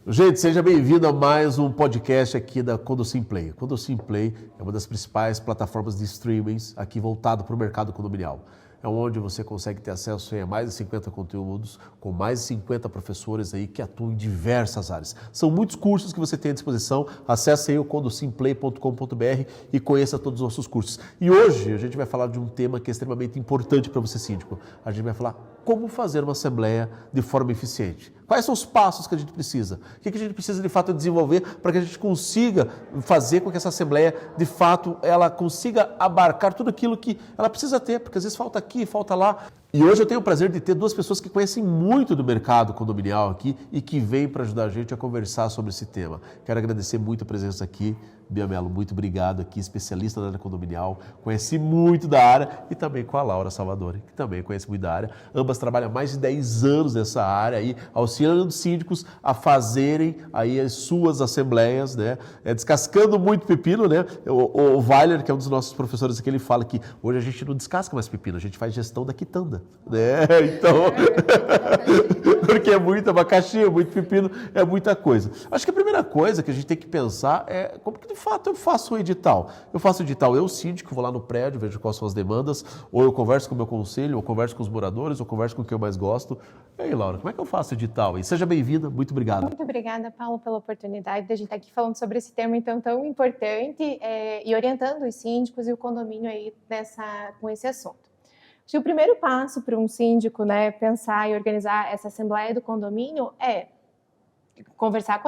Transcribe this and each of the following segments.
Gente, seja bem-vindo a mais um podcast aqui da Condosim Play. Condosim Play é uma das principais plataformas de streamings aqui voltado para o mercado condominial. É onde você consegue ter acesso a mais de 50 conteúdos, com mais de 50 professores aí que atuam em diversas áreas. São muitos cursos que você tem à disposição. Acesse aí o condosimplay.com.br e conheça todos os nossos cursos. E hoje a gente vai falar de um tema que é extremamente importante para você, síndico. A gente vai falar como fazer uma assembleia de forma eficiente. Quais são os passos que a gente precisa? O que a gente precisa de fato desenvolver para que a gente consiga fazer com que essa assembleia, de fato, ela consiga abarcar tudo aquilo que ela precisa ter, porque às vezes falta aqui, falta lá. E hoje eu tenho o prazer de ter duas pessoas que conhecem muito do mercado condominial aqui e que vêm para ajudar a gente a conversar sobre esse tema. Quero agradecer muito a presença aqui. Bia Mello, muito obrigado aqui, especialista na área condominial, conhece muito da área, e também com a Laura Salvadori, que também conhece muito da área. Ambas trabalham há mais de 10 anos nessa área aí, auxiliando os síndicos a fazerem aí as suas assembleias, né? Descascando muito pepino, né? O Weiler, que é um dos nossos professores aqui, ele fala que hoje a gente não descasca mais pepino, a gente faz gestão da quitanda, né? Então, porque é muito abacaxi, é muito pepino, é muita coisa. Acho que a primeira coisa que a gente tem que pensar é como que de fato eu faço o edital. Eu faço o edital, eu síndico, vou lá no prédio, vejo quais são as demandas, ou eu converso com o meu conselho, ou converso com os moradores, ou converso com quem eu mais gosto. E aí, Laura, como é que eu faço o edital? E seja bem-vinda, muito obrigado. Muito obrigada, Paulo, pela oportunidade de a gente estar aqui falando sobre esse tema então tão importante e orientando os síndicos e o condomínio aí com esse assunto. Acho que o primeiro passo para um síndico, né, pensar e organizar essa assembleia do condomínio é conversar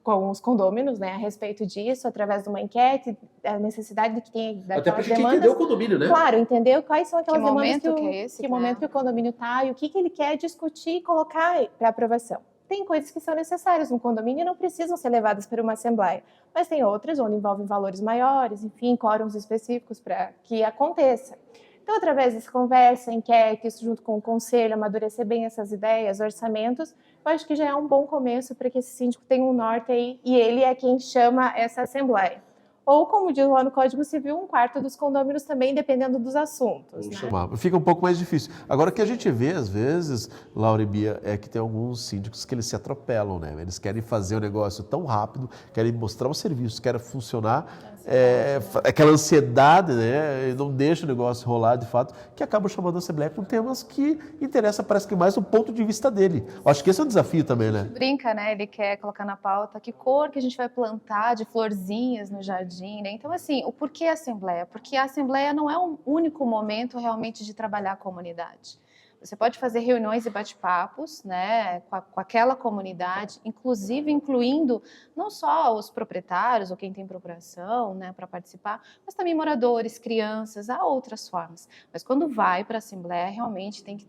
com os condôminos, né, a respeito disso, através de uma enquete, a necessidade que tem daquelas demandas. Entender o condomínio, né? Claro, entender quais são aquelas demandas que momento que o condomínio está e o que ele quer discutir e colocar para aprovação. Tem coisas que são necessárias no condomínio e não precisam ser levadas para uma assembleia, mas tem outras onde envolvem valores maiores, enfim, quórums específicos para que aconteça. Então, através dessa conversa, enquetes, junto com o conselho, amadurecer bem essas ideias, orçamentos, eu acho que já é um bom começo para que esse síndico tenha um norte aí, e ele é quem chama essa assembleia. Ou, como diz lá no Código Civil, um quarto dos condôminos também, dependendo dos assuntos. Né? Fica um pouco mais difícil. Agora, o que a gente vê, às vezes, Laura e Bia, é que tem alguns síndicos que eles se atropelam, né? Eles querem fazer o negócio tão rápido, querem mostrar o serviço, querem funcionar, aquela ansiedade, né? Não deixa o negócio rolar, de fato, que acaba chamando a Assembleia com temas que interessam, parece que mais do ponto de vista dele. Acho que esse é um desafio também, né? Brinca, né? Ele quer colocar na pauta que cor que a gente vai plantar de florzinhas no jardim, né? Então, assim, o porquê a Assembleia? Porque a Assembleia não é um único momento realmente de trabalhar a comunidade. Você pode fazer reuniões e bate-papos, né, com aquela comunidade, inclusive incluindo não só os proprietários ou quem tem procuração, né, para participar, mas também moradores, crianças, há outras formas. Mas quando vai para a assembleia, realmente tem que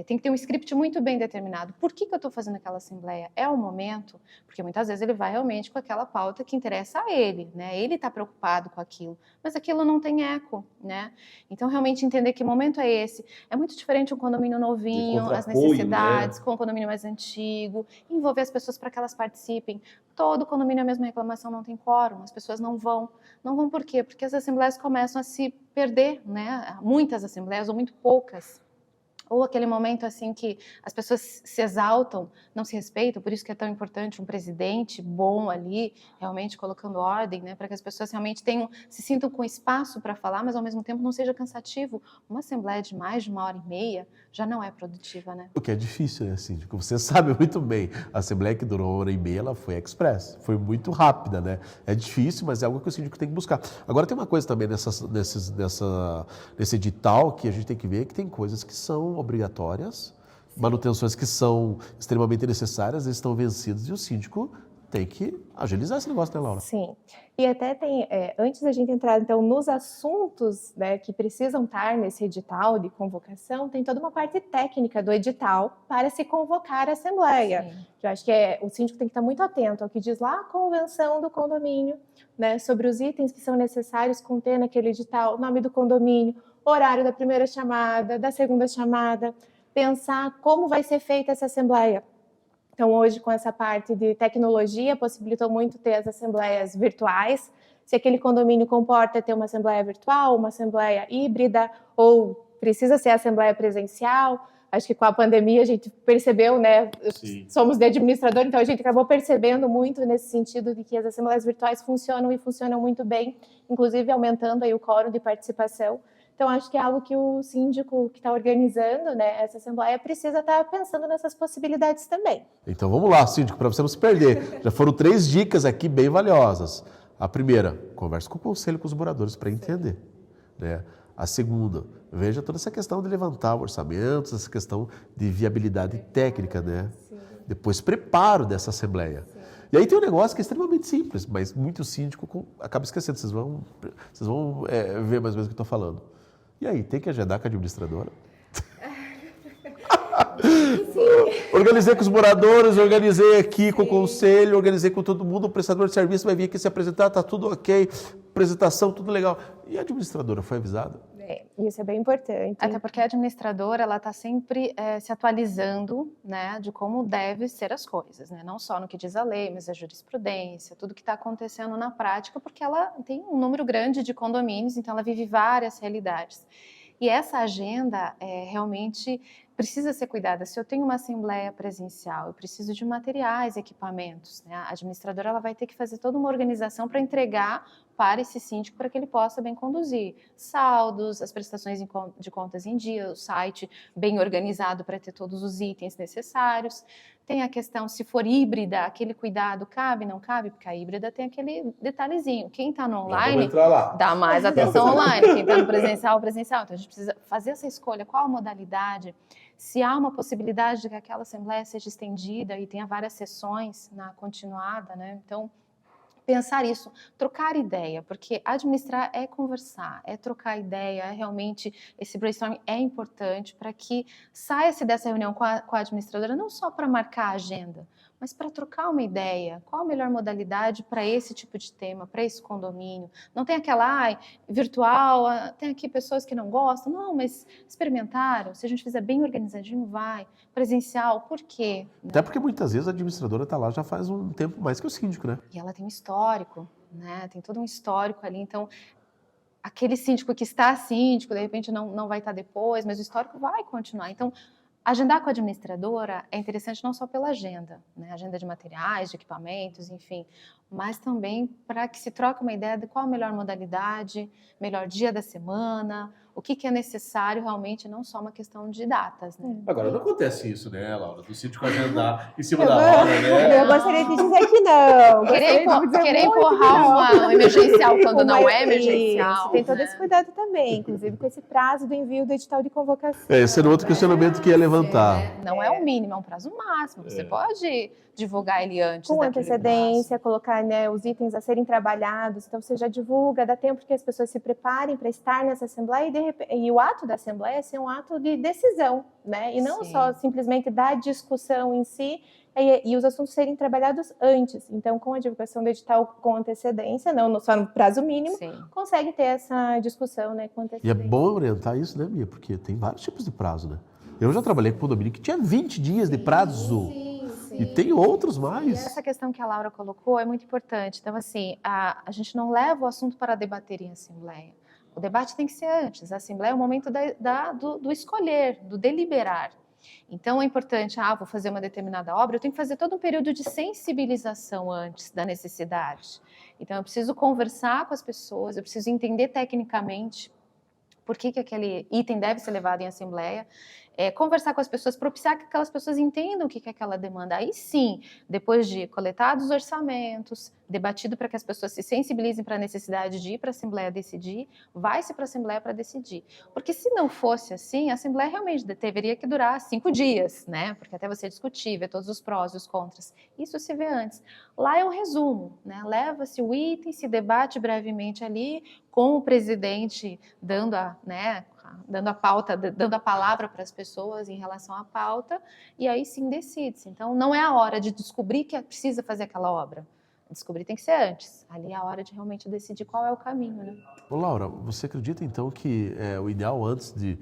tem que ter um script muito bem determinado. Por que eu estou fazendo aquela assembleia? É o momento? Porque muitas vezes ele vai realmente com aquela pauta que interessa a ele, né? Ele está preocupado com aquilo, mas aquilo não tem eco, né? Então realmente entender que momento é esse. É muito diferente um condomínio novinho, as necessidades, né? Com um condomínio mais antigo, envolver as pessoas para que elas participem. Todo condomínio é a mesma reclamação, não tem quórum, as pessoas não vão. Não vão por quê? Porque as assembleias começam a se perder, né? Muitas assembleias ou muito poucas. Ou aquele momento assim que as pessoas se exaltam, não se respeitam, por isso que é tão importante um presidente bom ali, realmente colocando ordem, né, para que as pessoas realmente se sintam com espaço para falar, mas ao mesmo tempo não seja cansativo. Uma assembleia de mais de 1h30 já não é produtiva, né? O que é difícil, né, Síndico? Você sabe muito bem, a assembleia que durou 1h30, ela foi express, foi muito rápida, né? É difícil, mas é algo que o síndico tem que buscar. Agora tem uma coisa também nesse edital que a gente tem que ver, que tem coisas que são obrigatórias, manutenções que são extremamente necessárias, eles estão vencidos e o síndico tem que agilizar esse negócio, né, Laura? Sim. E até tem, antes da gente entrar então nos assuntos, né, que precisam estar nesse edital de convocação, tem toda uma parte técnica do edital para se convocar a assembleia. Sim. Eu acho que o síndico tem que estar muito atento ao que diz lá a convenção do condomínio, né, sobre os itens que são necessários conter naquele edital, nome do condomínio, horário da primeira chamada, da segunda chamada, pensar como vai ser feita essa assembleia. Então, hoje, com essa parte de tecnologia, possibilitou muito ter as assembleias virtuais. Se aquele condomínio comporta ter uma assembleia virtual, uma assembleia híbrida, ou precisa ser assembleia presencial, acho que com a pandemia a gente percebeu, né? Sim. Somos de administrador, então a gente acabou percebendo muito nesse sentido de que as assembleias virtuais funcionam e funcionam muito bem, inclusive aumentando aí o quórum de participação. Então, acho que é algo que o síndico que está organizando, né, essa assembleia precisa estar pensando nessas possibilidades também. Então vamos lá, síndico, para você não se perder. Já foram 3 dicas aqui bem valiosas. A primeira, converse com o conselho, com os moradores para entender. Né? A segunda, veja toda essa questão de levantar orçamentos, essa questão de viabilidade técnica, né? Depois, preparo dessa assembleia. E aí tem um negócio que é extremamente simples, mas muito síndico acaba esquecendo. Vocês vão ver mais ou menos o que eu estou falando. E aí, tem que agendar com a administradora? Organizei com os moradores, organizei aqui com o conselho, organizei com todo mundo, o prestador de serviço vai vir aqui se apresentar, tá tudo ok, apresentação, tudo legal. E a administradora foi avisada? Isso é bem importante. Até porque a administradora, ela está sempre se atualizando, né, de como deve ser as coisas, né? Não só no que diz a lei, mas a jurisprudência, tudo que está acontecendo na prática, porque ela tem um número grande de condomínios, então ela vive várias realidades. E essa agenda realmente precisa ser cuidada. Se eu tenho uma assembleia presencial, eu preciso de materiais, equipamentos, né? A administradora ela vai ter que fazer toda uma organização para entregar para esse síndico para que ele possa bem conduzir. Saldos, as prestações de contas em dia, o site bem organizado para ter todos os itens necessários. Tem a questão, se for híbrida, aquele cuidado cabe, não cabe, porque a híbrida tem aquele detalhezinho. Quem está no online, dá mais atenção online. Quem está no presencial. Então a gente precisa fazer essa escolha, qual a modalidade, se há uma possibilidade de que aquela assembleia seja estendida e tenha várias sessões na continuada, né? Então, pensar isso, trocar ideia, porque administrar é conversar, é trocar ideia, é realmente, esse brainstorming é importante para que saia-se dessa reunião com a administradora, não só para marcar a agenda, mas para trocar uma ideia, qual a melhor modalidade para esse tipo de tema, para esse condomínio. Não tem aquela, virtual, tem aqui pessoas que não gostam, não, mas experimentaram, se a gente fizer bem organizadinho, vai. Presencial, por quê? Até porque muitas vezes a administradora está lá já faz um tempo mais que o síndico, né? E ela tem um histórico, né? Tem todo um histórico ali, então aquele síndico que está síndico, de repente não vai estar depois, mas o histórico vai continuar. Então, agendar com a administradora é interessante não só pela agenda, né? Agenda de materiais, de equipamentos, enfim, mas também para que se troque uma ideia de qual a melhor modalidade, melhor dia da semana, o que é necessário realmente, não só uma questão de datas, né? Agora, não acontece isso, né, Laura? Do síndico agendar em cima da hora, né? Eu gostaria de dizer que não. Querer empurrar um emergencial quando não é emergencial. Tem todo esse cuidado também, inclusive com esse prazo do envio do edital de convocação. Esse era outro questionamento que ia levantar. Não é o mínimo, é um prazo máximo. Você pode divulgar ele antes com daquele antecedência, prazo. Colocar, né, os itens a serem trabalhados, então você já divulga, dá tempo que as pessoas se preparem para estar nessa assembleia e o ato da assembleia ser um ato de decisão, né, e não só simplesmente da discussão em si, e os assuntos serem trabalhados antes. Então, com a divulgação do edital com antecedência, não só no prazo mínimo, consegue ter essa discussão, né, com antecedência. E é bom orientar isso, né, Mia? Porque tem vários tipos de prazo, né? Eu já trabalhei com condomínio que tinha 20 dias de prazo. E tem outros mais. E essa questão que a Laura colocou é muito importante. Então, assim, a gente não leva o assunto para debater em assembleia. O debate tem que ser antes. A assembleia é o momento do escolher, do deliberar. Então, é importante, vou fazer uma determinada obra, eu tenho que fazer todo um período de sensibilização antes da necessidade. Então, eu preciso conversar com as pessoas, eu preciso entender tecnicamente por que aquele item deve ser levado em assembleia, conversar com as pessoas, propiciar que aquelas pessoas entendam o que é aquela demanda. Aí sim, depois de coletados os orçamentos, debatido para que as pessoas se sensibilizem para a necessidade de ir para a Assembleia decidir, vai-se para a Assembleia para decidir. Porque se não fosse assim, a Assembleia realmente deveria que durar 5 dias, né? Porque até você discutir, ver todos os prós e os contras. Isso se vê antes. Lá é um resumo, né? Leva-se o item, se debate brevemente ali, com o presidente dando a pauta, dando a palavra para as pessoas em relação à pauta, e aí sim decide-se. Então, não é a hora de descobrir que precisa fazer aquela obra. Descobrir tem que ser antes. Ali é a hora de realmente decidir qual é o caminho, né? Ô, Laura, você acredita então que o ideal antes de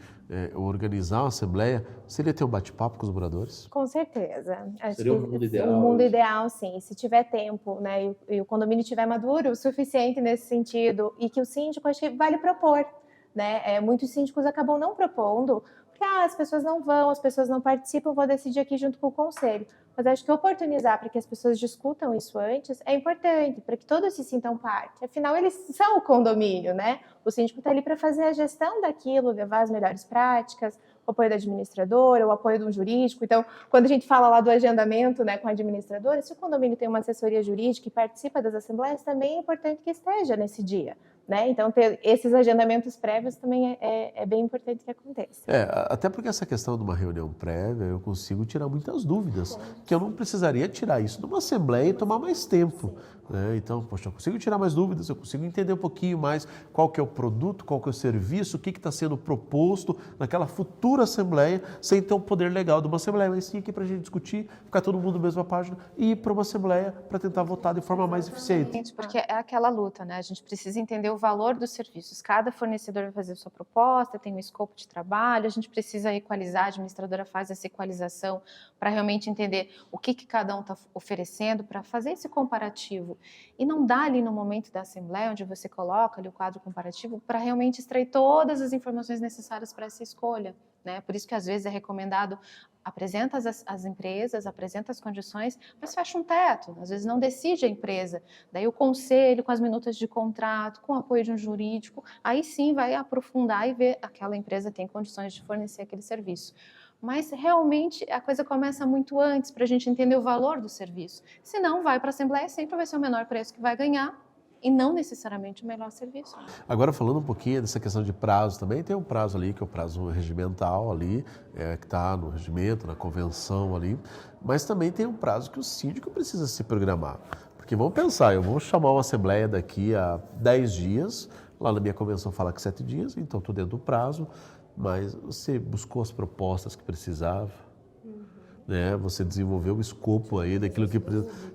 organizar uma assembleia seria ter um bate-papo com os moradores? Com certeza. Seria o mundo ideal? O mundo ideal, sim. Se tiver tempo, né, e o condomínio estiver maduro o suficiente nesse sentido, e que o síndico, acho que vale propor, né? Muitos síndicos acabam não propondo, Porque as pessoas não vão, as pessoas não participam, vou decidir aqui junto com o conselho. Mas acho que oportunizar para que as pessoas discutam isso antes é importante, para que todos se sintam parte. Afinal, eles são o condomínio, né? O síndico está ali para fazer a gestão daquilo, levar as melhores práticas, o apoio da administradora, o apoio do jurídico. Então, quando a gente fala lá do agendamento, né, com a administradora, se o condomínio tem uma assessoria jurídica e participa das assembleias, também é importante que esteja nesse dia. Né? Então, ter esses agendamentos prévios também é bem importante que aconteça. Até porque essa questão de uma reunião prévia, eu consigo tirar muitas dúvidas, que eu não precisaria tirar isso numa assembleia e tomar mais tempo. Né? Então, poxa, eu consigo tirar mais dúvidas, eu consigo entender um pouquinho mais qual que é o produto, qual que é o serviço, o que está sendo proposto naquela futura assembleia, sem ter um poder legal de uma assembleia, mas sim aqui para a gente discutir, ficar todo mundo na mesma página e ir para uma assembleia para tentar votar de forma mais eficiente. Porque é aquela luta, né? A gente precisa entender o valor dos serviços. Cada fornecedor vai fazer a sua proposta, tem um escopo de trabalho, a gente precisa equalizar, a administradora faz essa equalização para realmente entender o que cada um está oferecendo, para fazer esse comparativo. E não dá ali no momento da assembleia, onde você coloca ali o quadro comparativo, para realmente extrair todas as informações necessárias para essa escolha. Né? Por isso que às vezes é recomendado, apresenta as empresas, apresenta as condições, mas fecha um teto, às vezes não decide a empresa. Daí o conselho, com as minutas de contrato, com o apoio de um jurídico, aí sim vai aprofundar e ver aquela empresa tem condições de fornecer aquele serviço. Mas realmente a coisa começa muito antes para a gente entender o valor do serviço. Se não, vai para a assembleia, sempre vai ser o menor preço que vai ganhar, e não necessariamente o melhor serviço. Agora, falando um pouquinho dessa questão de prazo também, tem um prazo ali, que é o prazo regimental ali, que está no regimento, na convenção ali, mas também tem um prazo que o síndico precisa se programar. Porque vamos pensar, eu vou chamar uma assembleia daqui a 10 dias, lá na minha convenção fala que 7 dias, então estou dentro do prazo, mas você buscou as propostas que precisava, né? Você desenvolveu o escopo aí daquilo que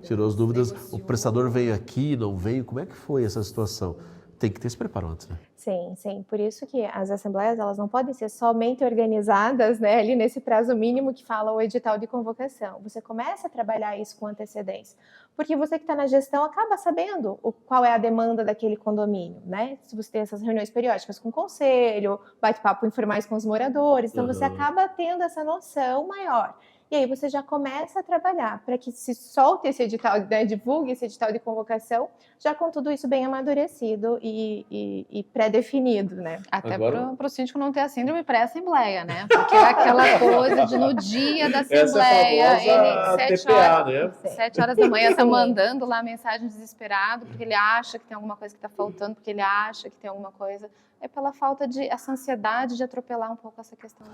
tirou as dúvidas. O prestador vem aqui, não vem. Como é que foi essa situação? Tem que ter esse preparo antes, né? Sim, sim. Por isso que as assembleias elas não podem ser somente organizadas, né, ali nesse prazo mínimo que fala o edital de convocação. Você começa a trabalhar isso com antecedência, porque você que está na gestão acaba sabendo qual é a demanda daquele condomínio, né? Se você tem essas reuniões periódicas com o conselho, bate-papo informais com os moradores, então você acaba tendo essa noção maior. E aí você já começa a trabalhar para que se solte esse edital, né, divulgue esse edital de convocação, já com tudo isso bem amadurecido e pré-definido, né? Até para o síndico não ter a síndrome pré-assembleia, né? Porque é aquela coisa de no dia da assembleia, ele 7 horas da manhã está mandando lá a mensagem desesperado, porque ele acha que tem alguma coisa que está faltando, porque ele acha que tem alguma coisa... É pela falta de essa ansiedade de atropelar um pouco essa questão.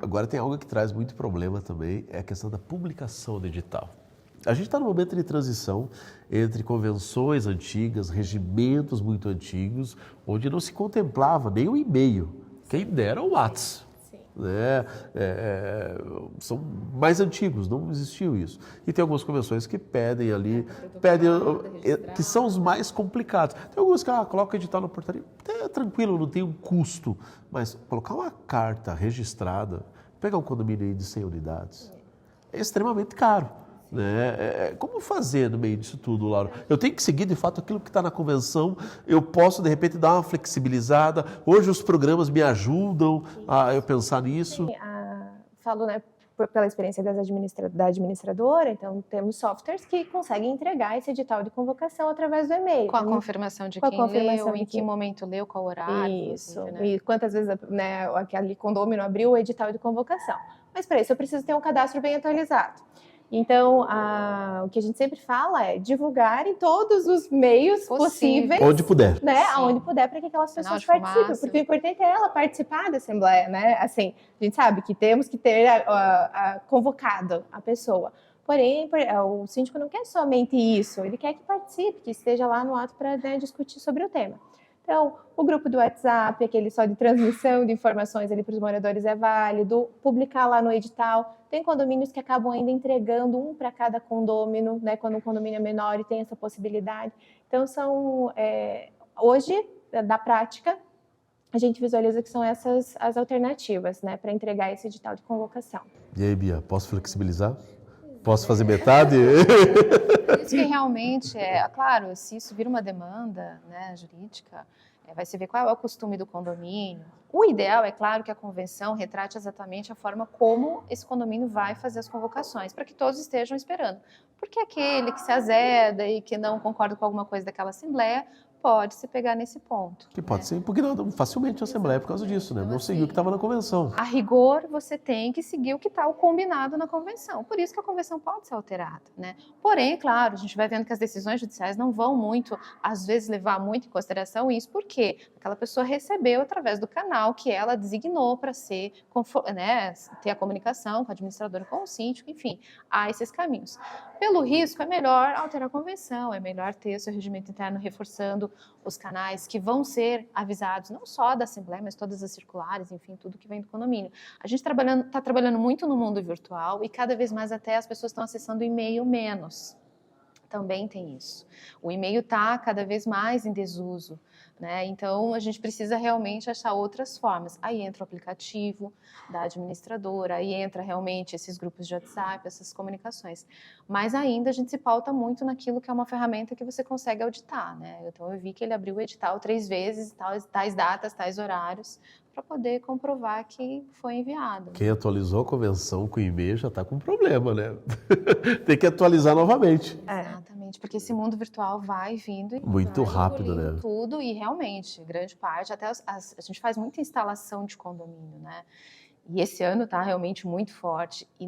Agora tem algo que traz muito problema também, é a questão da publicação do edital. A gente está num momento de transição entre convenções antigas, regimentos muito antigos, onde não se contemplava nem o e-mail, quem dera o WhatsApp. Né? São mais antigos, não existiu isso. E tem algumas convenções que pedem ali, que são os mais complicados. Tem algumas que coloca edital na portaria, é tranquilo, não tem um custo, mas colocar uma carta registrada, pegar um condomínio aí de 100 unidades, é extremamente caro. Né? Como fazer no meio disso tudo, Laura? Eu tenho que seguir de fato aquilo que está na convenção, eu posso de repente dar uma flexibilizada, hoje os programas me ajudam a eu pensar nisso. Falo, né, pela experiência da administradora, então temos softwares que conseguem entregar esse edital de convocação através do e-mail. Com a confirmação de quem leu, em que momento leu, qual horário. Isso, né? E quantas vezes, né, aquele condômino abriu o edital de convocação. Mas para isso eu preciso ter um cadastro bem atualizado. Então, o que a gente sempre fala é divulgar em todos os meios possíveis. Onde puder. Né? Aonde puder, para que aquelas pessoas participem. Porque o importante é ela participar da assembleia, né? Assim, a gente sabe que temos que ter convocado a pessoa. Porém, o síndico não quer somente isso, ele quer que participe, que esteja lá no ato para, né, discutir sobre o tema. Então, o grupo do WhatsApp, aquele só de transmissão de informações ali para os moradores é válido, publicar lá no edital. Tem condomínios que acabam ainda entregando um para cada condômino, né, quando um condomínio é menor e tem essa possibilidade. Então, hoje, da prática, a gente visualiza que são essas as alternativas, né, para entregar esse edital de convocação. E aí, Bia, posso flexibilizar? Posso fazer metade? Por isso que realmente, claro, se isso vira uma demanda, né, jurídica, vai se ver qual é o costume do condomínio. O ideal é claro que a convenção retrate exatamente a forma como esse condomínio vai fazer as convocações, para que todos estejam esperando. Porque aquele que se azeda e que não concorda com alguma coisa daquela assembleia pode se pegar nesse ponto. Que pode ser, porque não, facilmente a Assembleia por causa disso, né? Então, Não seguiu o que estava na convenção. A rigor, você tem que seguir o que está o combinado na convenção. Por isso que a convenção pode ser alterada, né? Porém, claro, a gente vai vendo que as decisões judiciais não vão muito, às vezes, levar muito em consideração isso, porque aquela pessoa recebeu através do canal que ela designou para ser, né, ter a comunicação com a administradora, com o síndico, enfim, há esses caminhos. Pelo risco, é melhor alterar a convenção, é melhor ter o seu regimento interno reforçando os canais que vão ser avisados, não só da Assembleia, mas todas as circulares, enfim, tudo que vem do condomínio. A gente está trabalhando muito no mundo virtual e cada vez mais até as pessoas estão acessando o e-mail menos. Também tem isso. O e-mail está cada vez mais em desuso, né? Então, a gente precisa realmente achar outras formas. Aí entra o aplicativo da administradora, aí entra realmente esses grupos de WhatsApp, essas comunicações. Mas ainda a gente se pauta muito naquilo que é uma ferramenta que você consegue auditar, né? Então, eu vi que ele abriu o edital 3 vezes, tais datas, tais horários, para poder comprovar que foi enviado. Quem atualizou a convenção com e-mail já está com problema, né? Tem que atualizar novamente. Exatamente, porque esse mundo virtual vai vindo e Muito vai rápido, engolindo né? tudo e realmente, grande parte, até a gente faz muita instalação de condomínio, né? E esse ano está realmente muito forte. E,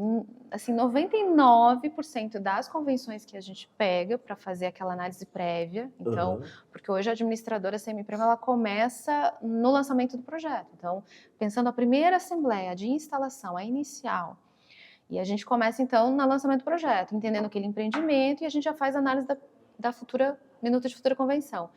assim, 99% das convenções que a gente pega para fazer aquela análise prévia, então, porque hoje a administradora semi-prêmio, ela começa no lançamento do projeto. Então, pensando a primeira assembleia de instalação, a inicial, e a gente começa, então, no lançamento do projeto, entendendo aquele empreendimento, e a gente já faz a análise da minuta de futura convenção.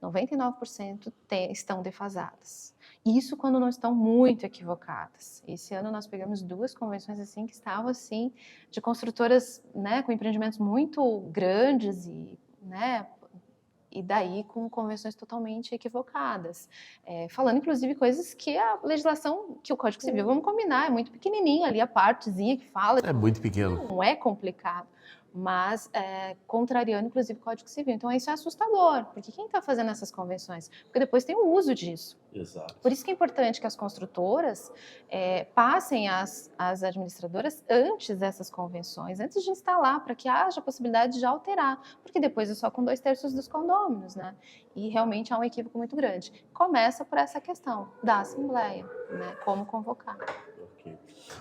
99% estão defasadas. Isso quando não estão muito equivocadas. Esse ano nós pegamos 2 convenções assim que estavam assim de construtoras, né, com empreendimentos muito grandes e, né, e daí com convenções totalmente equivocadas, falando inclusive coisas que a legislação, que o Código Civil, vamos combinar, é muito pequenininho ali a partezinha que fala. É muito pequeno. Não é complicado, mas contrariando inclusive o Código Civil. Então isso é assustador, porque quem está fazendo essas convenções? Porque depois tem o uso disso. Exato. Por isso que é importante que as construtoras passem às administradoras antes dessas convenções, antes de instalar, para que haja a possibilidade de alterar, porque depois é só com 2/3 dos condôminos, né? E realmente há um equívoco muito grande. Começa por essa questão da Assembleia, né? Como convocar.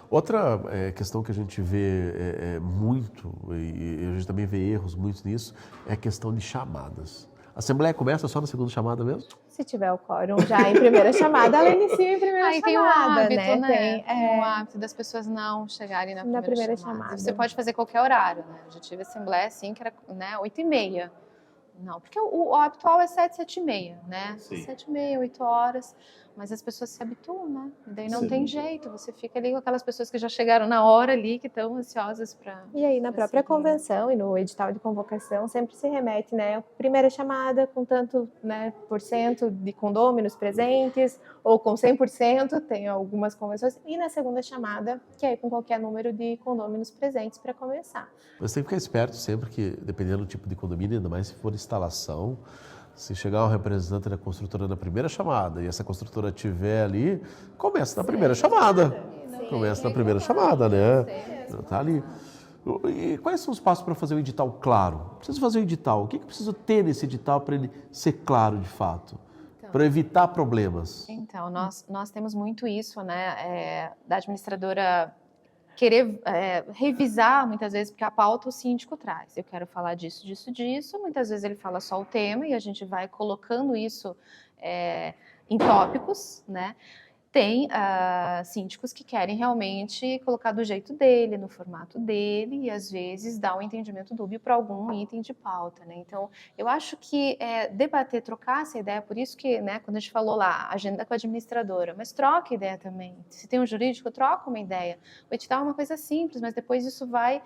Outra questão que a gente vê muito, e a gente também vê erros muito nisso, é a questão de chamadas. A Assembleia começa só na segunda chamada mesmo? Se tiver o quórum já em primeira chamada, ela inicia em primeira Aí chamada, tem o hábito, né? Tem o hábito das pessoas não chegarem na primeira chamada. chamada. Você pode fazer qualquer horário, né? Eu já tive assembleia assim, que era, né, 8h30. Não, porque o habitual é 7, 7h30, né? Sim. 7h30, 8 horas. Mas as pessoas se habituam, né? E daí não tem jeito. Você fica ali com aquelas pessoas que já chegaram na hora ali, que estão ansiosas para... E aí, na própria convenção e no edital de convocação, sempre se remete, né? Primeira chamada com tanto, né, % de condôminos presentes, ou com 100%, tem algumas convenções. E na segunda chamada, que é com qualquer número de condôminos presentes para começar. Você tem que ficar esperto sempre que, dependendo do tipo de condomínio, ainda mais se for instalação, se chegar um representante da construtora na primeira chamada e essa construtora estiver ali, começa na primeira chamada. Começa na primeira chamada, né? Tá ali. E quais são os passos para fazer o edital claro? Preciso fazer o edital. O que preciso ter nesse edital para ele ser claro de fato? Para evitar problemas. Então, nós temos muito isso, né? Da administradora querer revisar muitas vezes, porque a pauta o síndico traz. Eu quero falar disso, disso, disso. Muitas vezes ele fala só o tema e a gente vai colocando isso em tópicos, né? Tem síndicos que querem realmente colocar do jeito dele, no formato dele, e às vezes dá um entendimento dúbio para algum item de pauta, né? Então, eu acho que debater, trocar essa ideia, por isso que, né, quando a gente falou lá, agenda com a administradora, mas troca ideia também. Se tem um jurídico, troca uma ideia. O edital é uma coisa simples, mas depois isso vai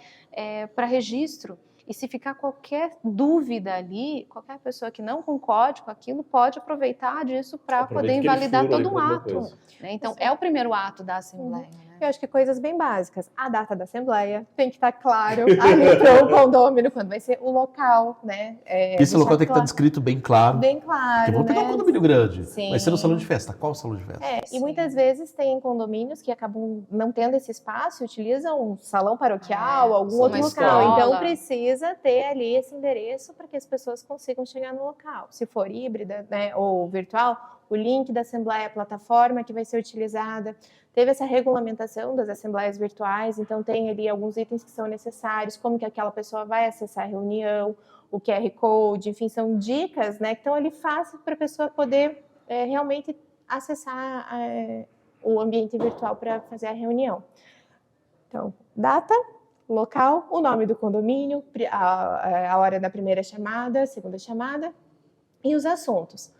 para registro. E se ficar qualquer dúvida ali, qualquer pessoa que não concorde com aquilo pode aproveitar disso para poder invalidar todo um ato. Né? Então, é o primeiro ato da Assembleia. Né? Eu acho que coisas bem básicas. A data da assembleia tem que estar claro ali para o condômino, quando vai ser o local, né? Esse local tem que estar descrito bem claro. Bem claro, Porque vamos pegar um né? condomínio grande. Sim. Vai ser no salão de festa. Qual o salão de festa? E muitas vezes tem condomínios que acabam não tendo esse espaço e utilizam um salão paroquial, algum outro local. escola. Então precisa ter ali esse endereço para que as pessoas consigam chegar no local. Se for híbrida, né, ou virtual, o link da assembleia, a plataforma que vai ser utilizada. Teve essa regulamentação das assembleias virtuais, então tem ali alguns itens que são necessários, como que aquela pessoa vai acessar a reunião, o QR Code, enfim, são dicas, né, que estão ali fáceis para a pessoa poder realmente acessar o ambiente virtual para fazer a reunião. Então, data, local, o nome do condomínio, a hora da primeira chamada, segunda chamada e os assuntos.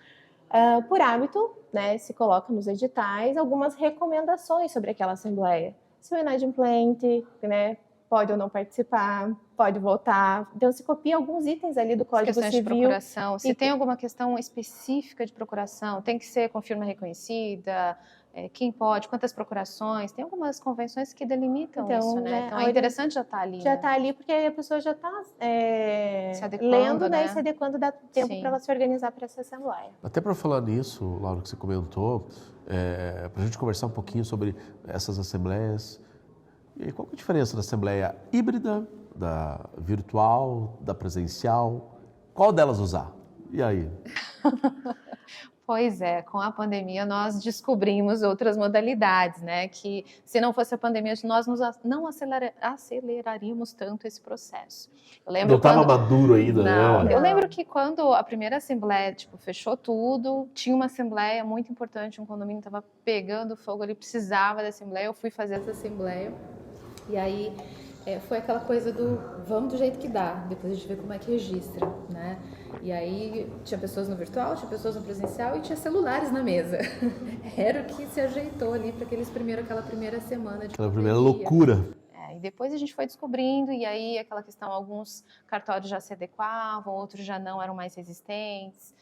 Por hábito, né, se coloca nos editais algumas recomendações sobre aquela assembleia. Se o inadimplente, né, pode ou não participar, pode votar. Então, se copia alguns itens ali do Código Questões Civil. de procuração. Se tem alguma questão específica de procuração, tem que ser com firma reconhecida, quem pode, quantas procurações. Tem algumas convenções que delimitam isso, né? Então, é interessante já estar ali. Já está ali, porque aí a pessoa já está se adequando, lendo, né? né? E se adequando, dá tempo para ela se organizar para essa assembleia. Até para falar nisso, Laura, que você comentou, para a gente conversar um pouquinho sobre essas assembleias. E qual que é a diferença da assembleia híbrida, da virtual, da presencial? Qual delas usar? E aí? Pois é, com a pandemia nós descobrimos outras modalidades, né? Que se não fosse a pandemia, nós não aceleraríamos tanto esse processo. Eu lembro não estava maduro ainda, não, né? Eu lembro que quando a primeira assembleia, fechou tudo, tinha uma assembleia muito importante, um condomínio estava pegando fogo, ele precisava da assembleia, eu fui fazer essa assembleia. E aí foi aquela coisa do vamos do jeito que dá, depois a gente vê como é que registra, né? E aí tinha pessoas no virtual, tinha pessoas no presencial e tinha celulares na mesa. Era o que se ajeitou ali para aquela primeira semana de aquela primeira loucura. E depois a gente foi descobrindo, e aí aquela questão, alguns cartórios já se adequavam, outros já não eram mais resistentes,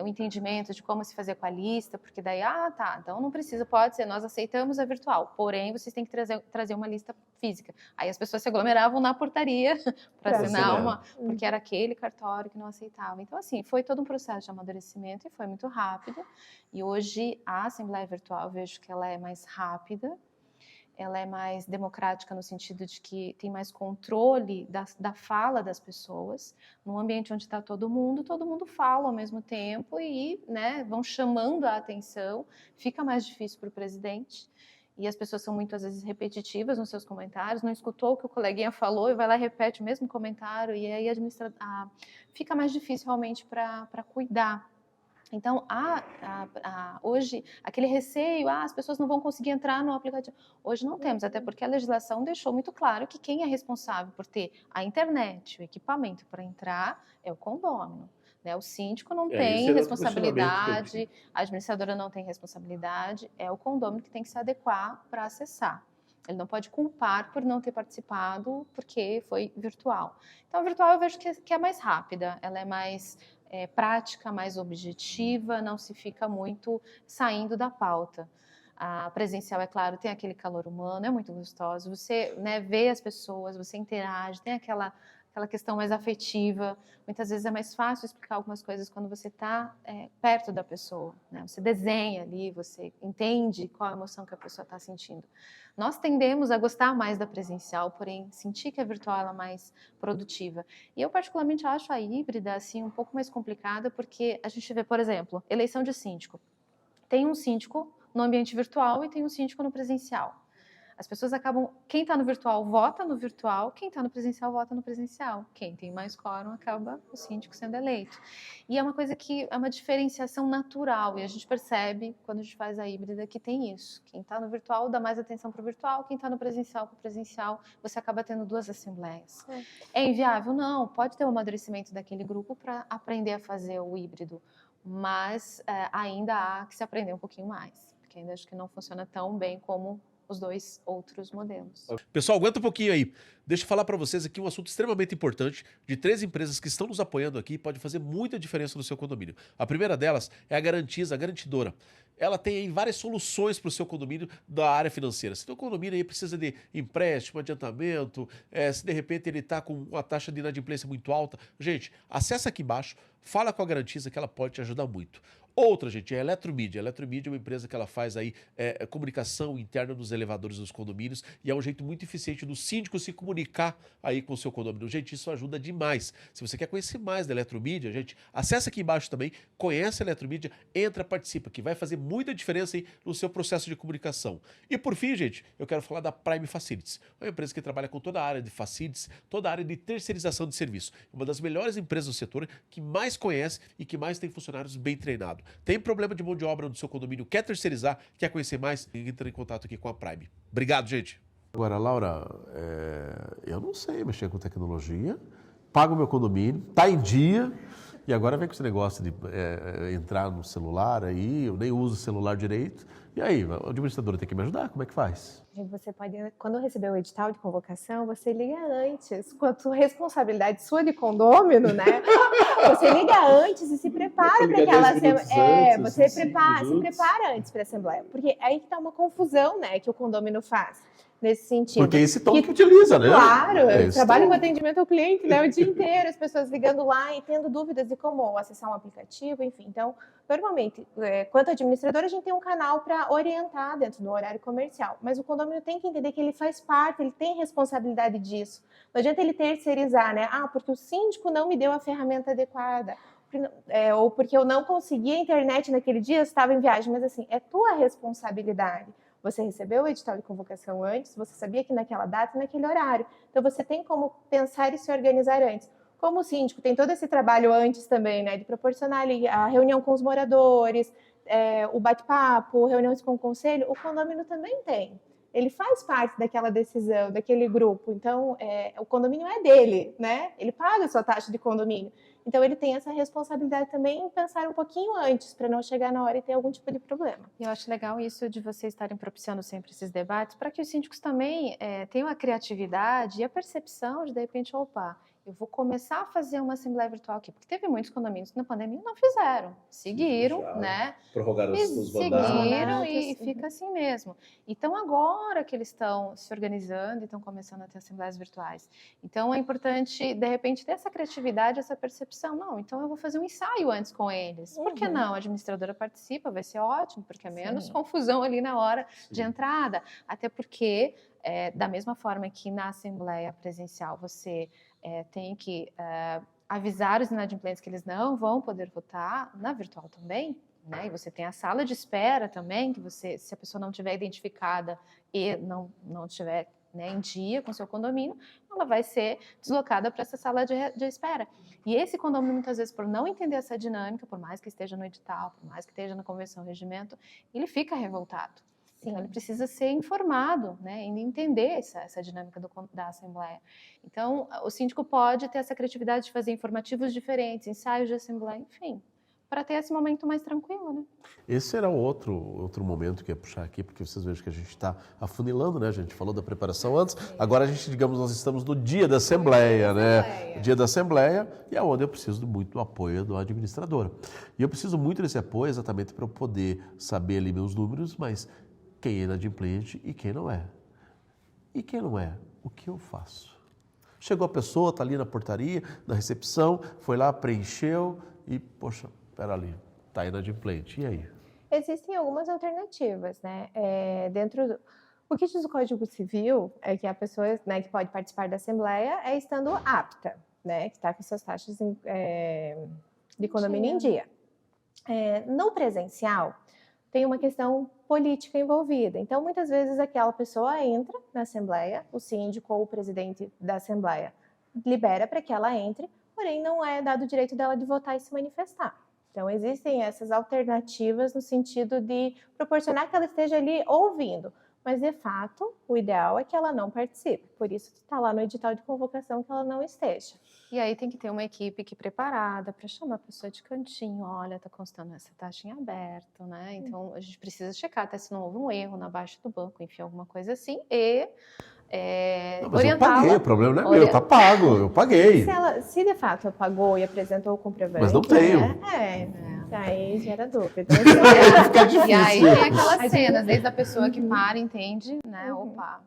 o entendimento de como se fazer com a lista, porque daí, então não precisa, pode ser, nós aceitamos a virtual, porém vocês têm que trazer uma lista física. Aí as pessoas se aglomeravam na portaria para assinar porque era aquele cartório que não aceitava. Então, assim, foi todo um processo de amadurecimento e foi muito rápido. E hoje a Assembleia Virtual, eu vejo que ela é mais rápida, ela é mais democrática no sentido de que tem mais controle da fala das pessoas. Num ambiente onde está todo mundo fala ao mesmo tempo e, né, vão chamando a atenção, fica mais difícil para o presidente. E as pessoas são muitas vezes repetitivas nos seus comentários, não escutou o que o coleguinha falou e vai lá e repete o mesmo comentário, e aí fica mais difícil realmente para cuidar. Então, hoje, aquele receio, as pessoas não vão conseguir entrar no aplicativo. Hoje não temos, até porque a legislação deixou muito claro que quem é responsável por ter a internet, o equipamento para entrar, é o condômino. Né? O síndico não tem responsabilidade, a administradora não tem responsabilidade, é o condômino que tem que se adequar para acessar. Ele não pode culpar por não ter participado porque foi virtual. Então, a virtual eu vejo que é mais rápida, ela é mais prática, mais objetiva, não se fica muito saindo da pauta. A presencial, é claro, tem aquele calor humano, é muito gostoso, você, né, vê as pessoas, você interage, tem aquela questão mais afetiva. Muitas vezes é mais fácil explicar algumas coisas quando você está perto da pessoa, né? Você desenha ali, você entende qual a emoção que a pessoa está sentindo. Nós tendemos a gostar mais da presencial, porém sentir que a virtual é mais produtiva. E eu particularmente acho a híbrida assim um pouco mais complicada, porque a gente vê, por exemplo, eleição de síndico. Tem um síndico no ambiente virtual e tem um síndico no presencial. As pessoas acabam, quem está no virtual vota no virtual, quem está no presencial vota no presencial. Quem tem mais quórum acaba o síndico sendo eleito. E é uma coisa que é uma diferenciação natural, e a gente percebe, quando a gente faz a híbrida, que tem isso. Quem está no virtual dá mais atenção para o virtual, quem está no presencial para o presencial, você acaba tendo duas assembleias. É inviável? Não, pode ter um amadurecimento daquele grupo para aprender a fazer o híbrido, mas ainda há que se aprender um pouquinho mais, porque ainda acho que não funciona tão bem como os dois outros modelos. Pessoal, aguenta um pouquinho aí. Deixa eu falar para vocês aqui um assunto extremamente importante de 3 empresas que estão nos apoiando aqui e pode fazer muita diferença no seu condomínio. A primeira delas é a Garantiza, a garantidora. ela tem aí várias soluções para o seu condomínio da área financeira. Se o condomínio aí precisa de empréstimo, adiantamento, se de repente ele está com uma taxa de inadimplência muito alta, gente, acessa aqui embaixo, fala com a Garantiza que ela pode te ajudar muito. Outra, gente, é a Eletromídia. A Eletromídia é uma empresa que ela faz aí comunicação interna nos elevadores dos condomínios e é um jeito muito eficiente do síndico se comunicar aí com o seu condomínio. Gente, isso ajuda demais. Se você quer conhecer mais da Eletromídia, gente, acessa aqui embaixo também, conhece a Eletromídia, entra, participa, que vai fazer muita diferença aí no seu processo de comunicação. E por fim, gente, eu quero falar da Prime Facilities. É uma empresa que trabalha com toda a área de facilities, toda a área de terceirização de serviço. Uma das melhores empresas do setor, que mais conhece e que mais tem funcionários bem treinados. Tem problema de mão de obra no seu condomínio, quer terceirizar, quer conhecer mais? Entra em contato aqui com a Prime. Obrigado, gente. Agora, Laura, eu não sei mexer com tecnologia, pago meu condomínio, tá em dia, e agora vem com esse negócio de entrar no celular aí, eu nem uso o celular direito. E aí, o administrador tem que me ajudar? Como é que faz? Você pode, quando receber o edital de convocação, você liga antes, com a sua responsabilidade sua de condômino, né? Você liga antes e se prepara para aquela assembleia. Você se prepara antes para a assembleia, porque aí que tá uma confusão, né, que o condômino faz nesse sentido. Porque esse tom que utiliza, né? Claro, eu trabalho com atendimento ao cliente, né, o dia inteiro, as pessoas ligando lá e tendo dúvidas de como acessar um aplicativo, enfim. Então, normalmente, quanto administrador, a gente tem um canal para orientar dentro do horário comercial, mas o condomínio tem que entender que ele faz parte, ele tem responsabilidade disso. Não adianta ele terceirizar, né? Ah, porque o síndico não me deu a ferramenta adequada, ou porque eu não consegui a internet naquele dia, eu estava em viagem, mas assim, é tua responsabilidade. Você recebeu o edital de convocação antes, você sabia que naquela data e naquele horário. Então, você tem como pensar e se organizar antes. Como o síndico tem todo esse trabalho antes também, né, de proporcionar ali a reunião com os moradores, o bate-papo, reuniões com o conselho, o condomínio também tem. Ele faz parte daquela decisão, daquele grupo. Então, o condomínio é dele, né? Ele paga a sua taxa de condomínio. Então, ele tem essa responsabilidade também em pensar um pouquinho antes, para não chegar na hora e ter algum tipo de problema. Eu acho legal isso de vocês estarem propiciando sempre esses debates, para que os síndicos também tenham a criatividade e a percepção de repente, opa, eu vou começar a fazer uma assembleia virtual aqui, porque teve muitos condomínios que na pandemia não fizeram, seguiram, né? Prorrogaram os seguiram e fica assim mesmo. Então, agora que eles estão se organizando e estão começando a ter assembleias virtuais. Então, é importante, de repente, ter essa criatividade, essa percepção. Não, então eu vou fazer um ensaio antes com eles. Por que não? A administradora participa, vai ser ótimo, porque é menos confusão ali na hora de entrada. Até porque, da mesma forma que na assembleia presencial você tem que avisar os inadimplentes que eles não vão poder votar, na virtual também, né? E você tem a sala de espera também, que você, se a pessoa não tiver identificada e não estiver, né, em dia com o seu condomínio, ela vai ser deslocada para essa sala de espera. E esse condomínio, muitas vezes, por não entender essa dinâmica, por mais que esteja no edital, por mais que esteja na convenção regimento, ele fica revoltado. Então, ele precisa ser informado, né, e entender essa dinâmica da Assembleia. Então, o síndico pode ter essa criatividade de fazer informativos diferentes, ensaios de Assembleia, enfim, para ter esse momento mais tranquilo, né? Esse era outro momento que eu ia puxar aqui, porque vocês vejam que a gente está afunilando, né? A gente falou da preparação antes, agora a gente, digamos, nós estamos no dia da Assembleia, né? O dia da Assembleia, e é onde eu preciso muito do apoio do administrador. E eu preciso muito desse apoio exatamente para eu poder saber ali meus números, mas quem é inadimplente e quem não é. E quem não é, o que eu faço? Chegou a pessoa, está ali na portaria, na recepção, foi lá, preencheu e, poxa, espera ali, está inadimplente. E aí? Existem algumas alternativas, né? O que diz o Código Civil é que a pessoa, né, que pode participar da Assembleia é estando apta, né? Que está com suas taxas de condomínio em dia. No presencial, tem uma questão política envolvida. Então, muitas vezes, aquela pessoa entra na Assembleia, o síndico ou o presidente da Assembleia libera para que ela entre, porém não é dado o direito dela de votar e se manifestar. Então, existem essas alternativas no sentido de proporcionar que ela esteja ali ouvindo, mas, de fato, o ideal é que ela não participe. Por isso, está lá no edital de convocação que ela não esteja. E aí tem que ter uma equipe preparada para chamar a pessoa de cantinho. Olha, está constando essa taxa em aberto, né? Então, a gente precisa checar até se não houve um erro na baixa do banco, enfim, alguma coisa assim, e mas eu paguei, o problema não é meu, está pago, eu paguei. Se de fato pagou e apresentou o comprovante... Mas não tenho. Aí gera dúvida. Fica difícil. E aí tem aquelas cenas, desde a pessoa que para, entende, né? Opa.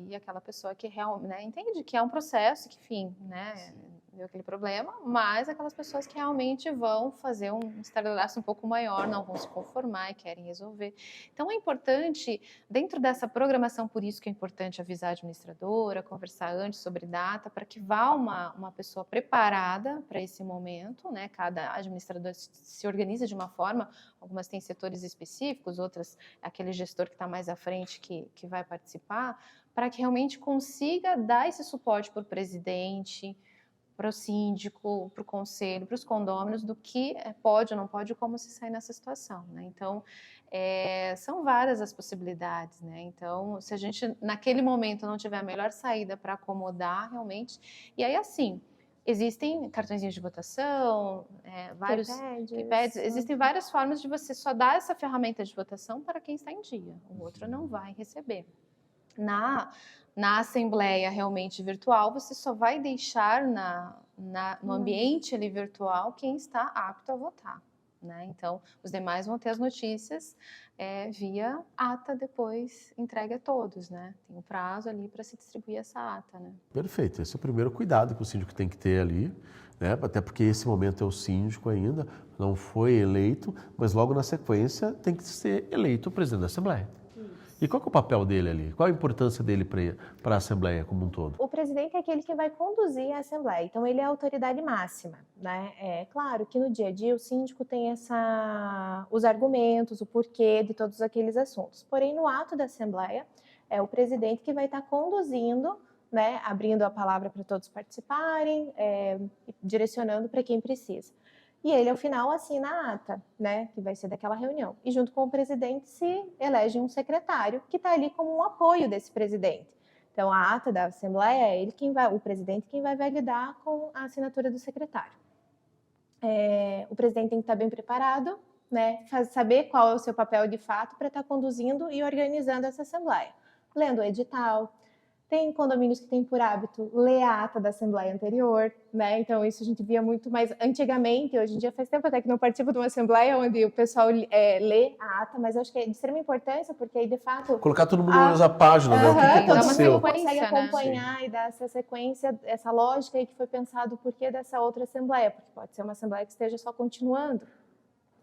E aquela pessoa que realmente, né, entende que é um processo, que enfim, né? Deu aquele problema, mas aquelas pessoas que realmente vão fazer um estardalhaço um pouco maior, não vão se conformar e querem resolver. Então é importante, dentro dessa programação, por isso que é importante avisar a administradora, conversar antes sobre data, para que vá uma pessoa preparada para esse momento, né? Cada administrador se organiza de uma forma, algumas têm setores específicos, outras aquele gestor que está mais à frente que vai participar, para que realmente consiga dar esse suporte para o presidente, para o síndico, para o conselho, para os condôminos, do que pode ou não pode, como se sair nessa situação, né? Então, são várias as possibilidades, né? Então, se a gente, naquele momento, não tiver a melhor saída para acomodar, realmente... E aí, assim, existem cartõezinhos de votação, vários keypads, existem várias formas de você só dar essa ferramenta de votação para quem está em dia. O outro não vai receber. Na assembleia realmente virtual, você só vai deixar no ambiente ali virtual quem está apto a votar, né? Então, os demais vão ter as notícias via ata depois entregue a todos, né? Tem um prazo ali para se distribuir essa ata, né? Perfeito, esse é o primeiro cuidado que o síndico tem que ter ali, né? Até porque esse momento é o síndico ainda, não foi eleito, mas logo na sequência tem que ser eleito o presidente da Assembleia. E qual que é o papel dele ali? Qual a importância dele para a Assembleia como um todo? O presidente é aquele que vai conduzir a Assembleia, então ele é a autoridade máxima, né? É claro que no dia a dia o síndico tem os argumentos, o porquê de todos aqueles assuntos. Porém, no ato da Assembleia, é o presidente que vai estar conduzindo, né? Abrindo a palavra para todos participarem, direcionando para quem precisa. E ele, ao final, assina a ata, né, que vai ser daquela reunião. E junto com o presidente se elege um secretário que está ali como um apoio desse presidente. Então, a ata da Assembleia é o presidente quem vai validar com a assinatura do secretário. O presidente tem que estar bem preparado, né, saber qual é o seu papel de fato para estar conduzindo e organizando essa Assembleia. Lendo o edital. Tem condomínios que têm por hábito ler a ata da Assembleia anterior, né? Então, isso a gente via muito mais antigamente. Hoje em dia, faz tempo até que não participo de uma Assembleia onde o pessoal lê a ata, mas eu acho que é de extrema importância, porque aí, de fato... Colocar todo mundo na mesma página, né? O que aconteceu? Você consegue acompanhar, né? E dar essa sequência, essa lógica aí que foi pensado o porquê dessa outra Assembleia, porque pode ser uma Assembleia que esteja só continuando.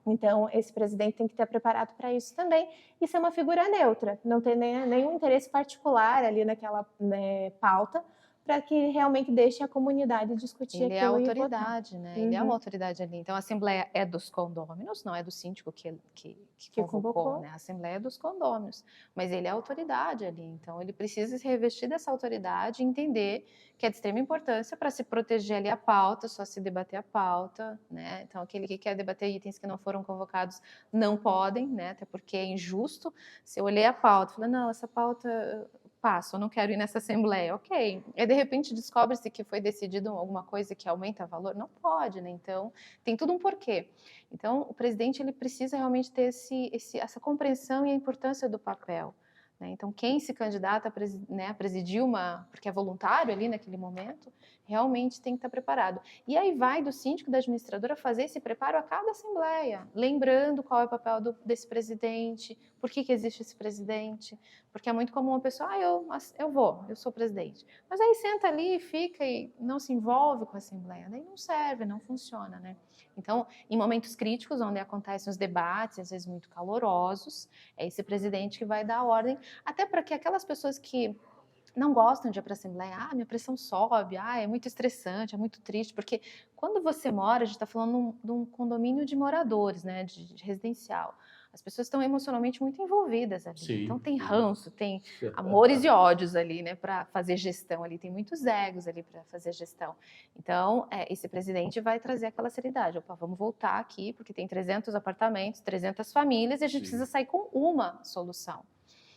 Então, esse presidente tem que estar preparado para isso também e ser uma figura neutra, não ter nenhum interesse particular ali naquela pauta, para que realmente deixe a comunidade discutir aquilo. Ele é a autoridade, né? Ele é uma autoridade ali. Então, a Assembleia é dos condôminos, não é do síndico que convocou, né? A Assembleia é dos condôminos, mas ele é a autoridade ali. Então, ele precisa se revestir dessa autoridade e entender que é de extrema importância para se proteger ali a pauta, só se debater a pauta, né? Então, aquele que quer debater itens que não foram convocados não podem, né? Até porque é injusto. Se eu olhei a pauta e falei, não, essa pauta... passo, eu não quero ir nessa assembleia, ok. E de repente descobre-se que foi decidido alguma coisa que aumenta o valor, não pode, né? Então, tem tudo um porquê. Então, o presidente ele precisa realmente ter essa compreensão e a importância do papel, né? Então, quem se candidata a presidir porque é voluntário ali naquele momento, realmente tem que estar preparado. E aí vai do síndico, da administradora, fazer esse preparo a cada assembleia, lembrando qual é o papel desse presidente, por que existe esse presidente, porque é muito comum uma pessoa, eu sou presidente. Mas aí senta ali, fica e não se envolve com a assembleia, daí não serve, não funciona, né? Então, em momentos críticos, onde acontecem os debates, às vezes muito calorosos, é esse presidente que vai dar a ordem, até para que aquelas pessoas que não gostam de ir para a Assembleia, minha pressão sobe, é muito estressante, é muito triste, porque quando você mora, a gente está falando de um condomínio de moradores, né, de residencial, as pessoas estão emocionalmente muito envolvidas ali, sim, então tem ranço, tem amores e ódios ali, né, para fazer gestão ali, tem muitos egos ali para fazer gestão, então esse presidente vai trazer aquela seriedade, vamos voltar aqui, porque tem 300 apartamentos, 300 famílias, e a gente precisa sair com uma solução.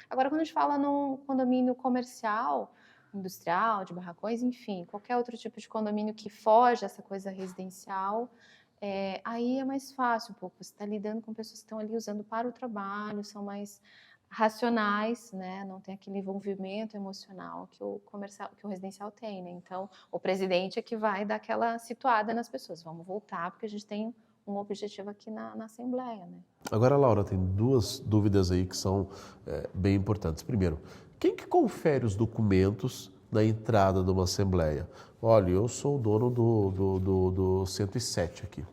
Agora, quando a gente fala num condomínio comercial, industrial, de barracões, enfim, qualquer outro tipo de condomínio que foge dessa coisa residencial, aí é mais fácil um pouco. Você está lidando com pessoas que estão ali usando para o trabalho, são mais racionais, né? Não tem aquele envolvimento emocional que o residencial tem, né? Então, o presidente é que vai dar aquela situada nas pessoas. Vamos voltar, porque a gente tem um objetivo aqui na Assembleia, né? Agora, Laura, tem duas dúvidas aí que são bem importantes. Primeiro, quem que confere os documentos na entrada de uma Assembleia? Olha, eu sou o dono do 107 aqui.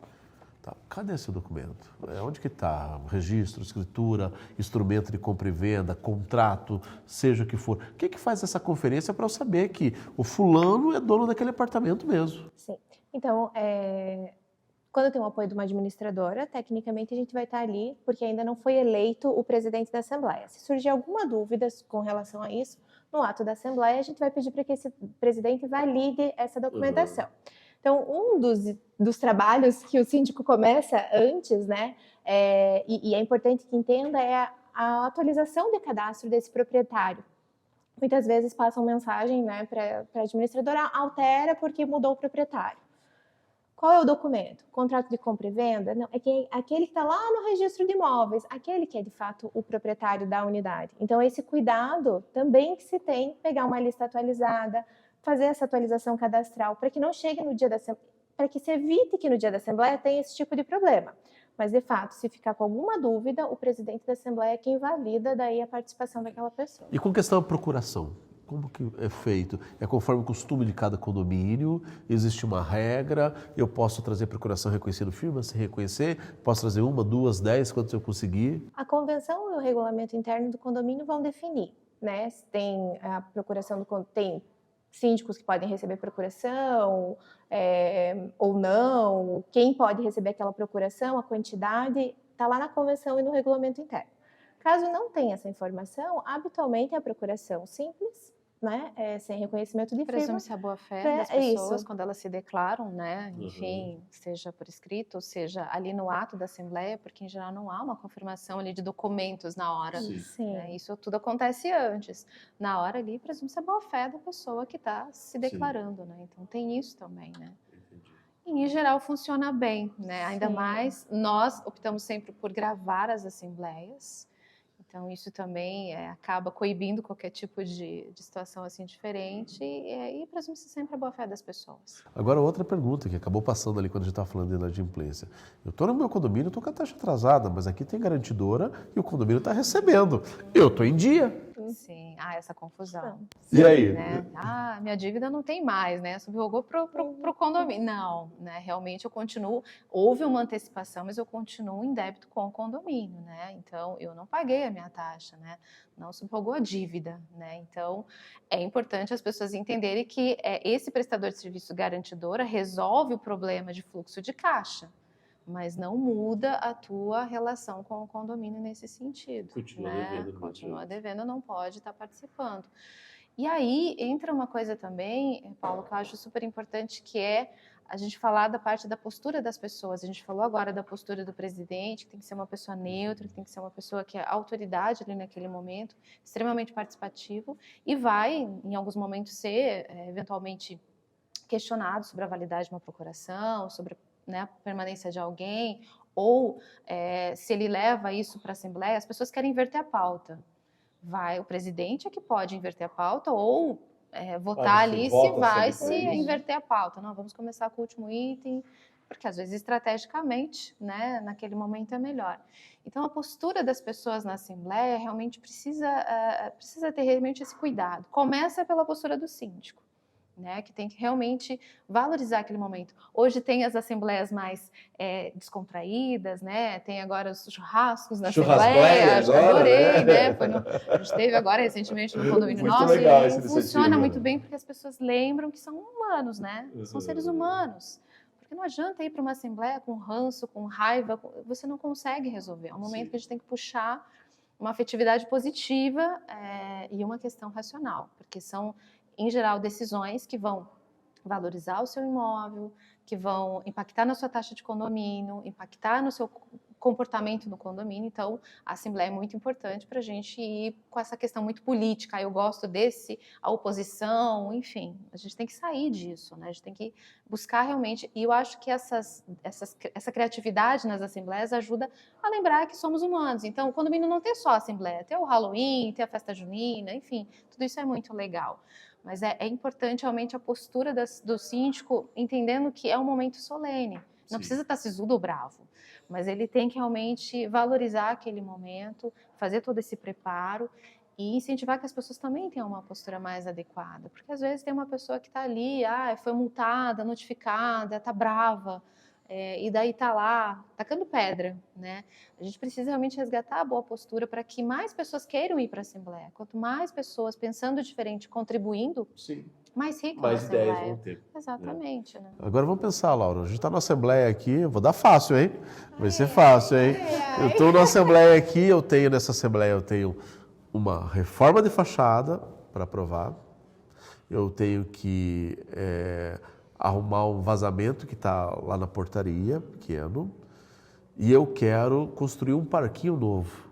Tá, cadê esse documento? Onde que está? Registro, escritura, instrumento de compra e venda, contrato, seja o que for. Quem que faz essa conferência para eu saber que o fulano é dono daquele apartamento mesmo? Sim. Então, quando tem o apoio de uma administradora, tecnicamente a gente vai estar ali, porque ainda não foi eleito o presidente da Assembleia. Se surgir alguma dúvida com relação a isso, no ato da Assembleia, a gente vai pedir para que esse presidente valide essa documentação. Então, um dos trabalhos que o síndico começa antes, né, e é importante que entenda, é a atualização de cadastro desse proprietário. Muitas vezes passam mensagem, né, para a administradora, altera porque mudou o proprietário. Qual é o documento? Contrato de compra e venda? Não, é aquele que está lá no registro de imóveis, aquele que é de fato o proprietário da unidade. Então, esse cuidado também que se tem, pegar uma lista atualizada, fazer essa atualização cadastral, para que não chegue no dia da Assembleia, para que se evite que no dia da Assembleia tenha esse tipo de problema. Mas, de fato, se ficar com alguma dúvida, o presidente da Assembleia é quem valida daí a participação daquela pessoa. E com questão da procuração? Como que é feito? É conforme o costume de cada condomínio? Existe uma regra? Eu posso trazer procuração reconhecendo firma, se reconhecer? Posso trazer 1, 2, 10, quantos eu conseguir? A convenção e o regulamento interno do condomínio vão definir, né? Se tem a procuração tem síndicos que podem receber procuração ou não, quem pode receber aquela procuração, a quantidade, está lá na convenção e no regulamento interno. Caso não tenha essa informação, habitualmente é a procuração simples, né, sem reconhecimento de firma. Presume-se a boa-fé das pessoas quando elas se declaram, né? Enfim, seja por escrito, seja ali no ato da Assembleia, porque em geral não há uma confirmação ali de documentos na hora. Sim. Né? Isso tudo acontece antes. Na hora ali, presume-se a boa-fé da pessoa que está se declarando, né? Então tem isso também, né? E, em geral funciona bem, né? Ainda mais, nós optamos sempre por gravar as assembleias. Então, isso também acaba coibindo qualquer tipo de situação assim diferente e presume-se sempre a boa-fé das pessoas. Agora, outra pergunta que acabou passando ali quando a gente estava falando de inadimplência. Eu estou no meu condomínio, estou com a taxa atrasada, mas aqui tem garantidora e o condomínio está recebendo. Eu estou em dia. Sim, essa confusão. E aí? Né? Minha dívida não tem mais, né? Subrogou pro condomínio. Não, né? Realmente eu continuo. Houve uma antecipação, mas eu continuo em débito com o condomínio, né? Então eu não paguei a minha taxa, né? Não subrogou a dívida, né? Então é importante as pessoas entenderem que esse prestador de serviço garantidora resolve o problema de fluxo de caixa, mas não muda a tua relação com o condomínio nesse sentido. Continua devendo, não pode estar participando. E aí entra uma coisa também, Paulo, que eu acho super importante, que é a gente falar da parte da postura das pessoas. A gente falou agora da postura do presidente, que tem que ser uma pessoa neutra, que tem que ser uma pessoa que é autoridade ali naquele momento, extremamente participativo, e vai, em alguns momentos, ser eventualmente questionado sobre a validade de uma procuração, sobre a permanência de alguém, ou se ele leva isso para a Assembleia. As pessoas querem inverter a pauta. O presidente é que pode inverter a pauta, ou votar ali se vai se inverter a pauta. Não, vamos começar com o último item, porque às vezes estrategicamente, né, naquele momento é melhor. Então a postura das pessoas na Assembleia realmente precisa ter realmente esse cuidado. Começa pela postura do síndico, né, que tem que realmente valorizar aquele momento. Hoje tem as assembleias mais descontraídas, né? Tem agora os churrascos na Assembleia. Adorei, né? A gente teve agora recentemente no condomínio nosso e funciona muito bem porque as pessoas lembram que são humanos, né? São seres humanos. Porque não adianta ir para uma Assembleia com ranço, com raiva, você não consegue resolver. É um momento que a gente tem que puxar uma afetividade positiva e uma questão racional, porque são, em geral, decisões que vão valorizar o seu imóvel, que vão impactar na sua taxa de condomínio, impactar no seu comportamento no condomínio. Então, a Assembleia é muito importante para a gente ir com essa questão muito política. Eu gosto a oposição, enfim. A gente tem que sair disso, né? A gente tem que buscar realmente. E eu acho que essa criatividade nas Assembleias ajuda a lembrar que somos humanos. Então, o condomínio não tem só a Assembleia, tem o Halloween, tem a festa junina, enfim, tudo isso é muito legal. Mas é importante realmente a postura do síndico, entendendo que é um momento solene. Não precisa estar sisudo ou bravo, mas ele tem que realmente valorizar aquele momento, fazer todo esse preparo e incentivar que as pessoas também tenham uma postura mais adequada. Porque às vezes tem uma pessoa que está ali, foi multada, notificada, está brava, e daí está lá, tacando pedra, né? A gente precisa realmente resgatar a boa postura para que mais pessoas queiram ir para a Assembleia. Quanto mais pessoas pensando diferente, contribuindo, Sim. mais rica Mais a Assembleia. ideias vão ter. Exatamente, né? Agora vamos pensar, Laura. A gente está na Assembleia aqui, eu vou dar fácil, hein? Vai ser fácil, hein? Eu estou na Assembleia aqui, nessa Assembleia eu tenho uma reforma de fachada para aprovar. Eu tenho que arrumar um vazamento que está lá na portaria, pequeno. E eu quero construir um parquinho novo.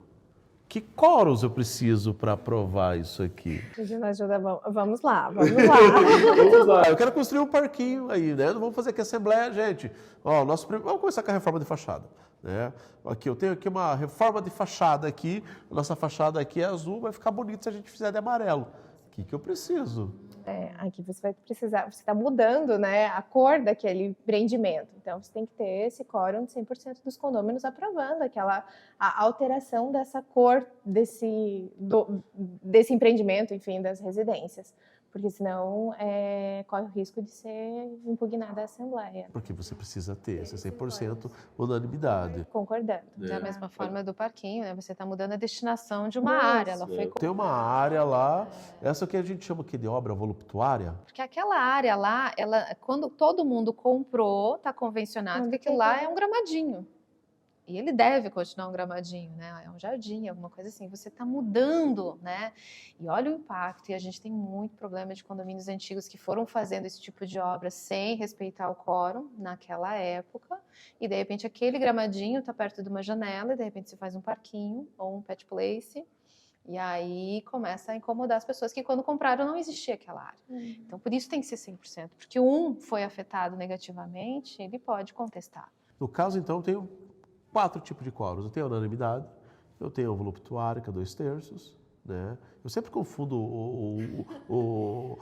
Que quóruns eu preciso para aprovar isso aqui? Pedindo ajuda, vamos lá. Vamos lá, eu quero construir um parquinho aí, né? Não vamos fazer aqui Assembleia, gente. Vamos começar com a reforma de fachada. Né? Aqui, eu tenho aqui uma reforma de fachada aqui. Nossa fachada aqui é azul, vai ficar bonito se a gente fizer de amarelo. O que eu preciso? Aqui você vai precisar, você está mudando, né, a cor daquele empreendimento. Então, você tem que ter esse quórum de 100% dos condôminos aprovando a alteração dessa cor desse empreendimento, enfim, das residências. Porque senão corre o risco de ser impugnada a Assembleia. Porque você precisa ter esse 100% unanimidade. Concordando. Da mesma forma do parquinho, né? Você está mudando a destinação de uma área. Ela foi Tem uma área lá, essa que a gente chama aqui de obra voluptuária. Porque aquela área lá, quando todo mundo comprou, está convencionado que aquilo lá é um gramadinho. E ele deve continuar um gramadinho, né? É um jardim, alguma coisa assim. Você está mudando, né? E olha o impacto. E a gente tem muito problema de condomínios antigos que foram fazendo esse tipo de obra sem respeitar o quórum naquela época. E, de repente, aquele gramadinho está perto de uma janela e, de repente, você faz um parquinho ou um pet place. E aí começa a incomodar as pessoas que, quando compraram, não existia aquela área. Então, por isso tem que ser 100%. Porque um foi afetado negativamente, ele pode contestar. No caso, então, eu tenho 4 tipos de quórums. Eu tenho a unanimidade, eu tenho o voluptuário, que é 2/3, né? Eu sempre confundo o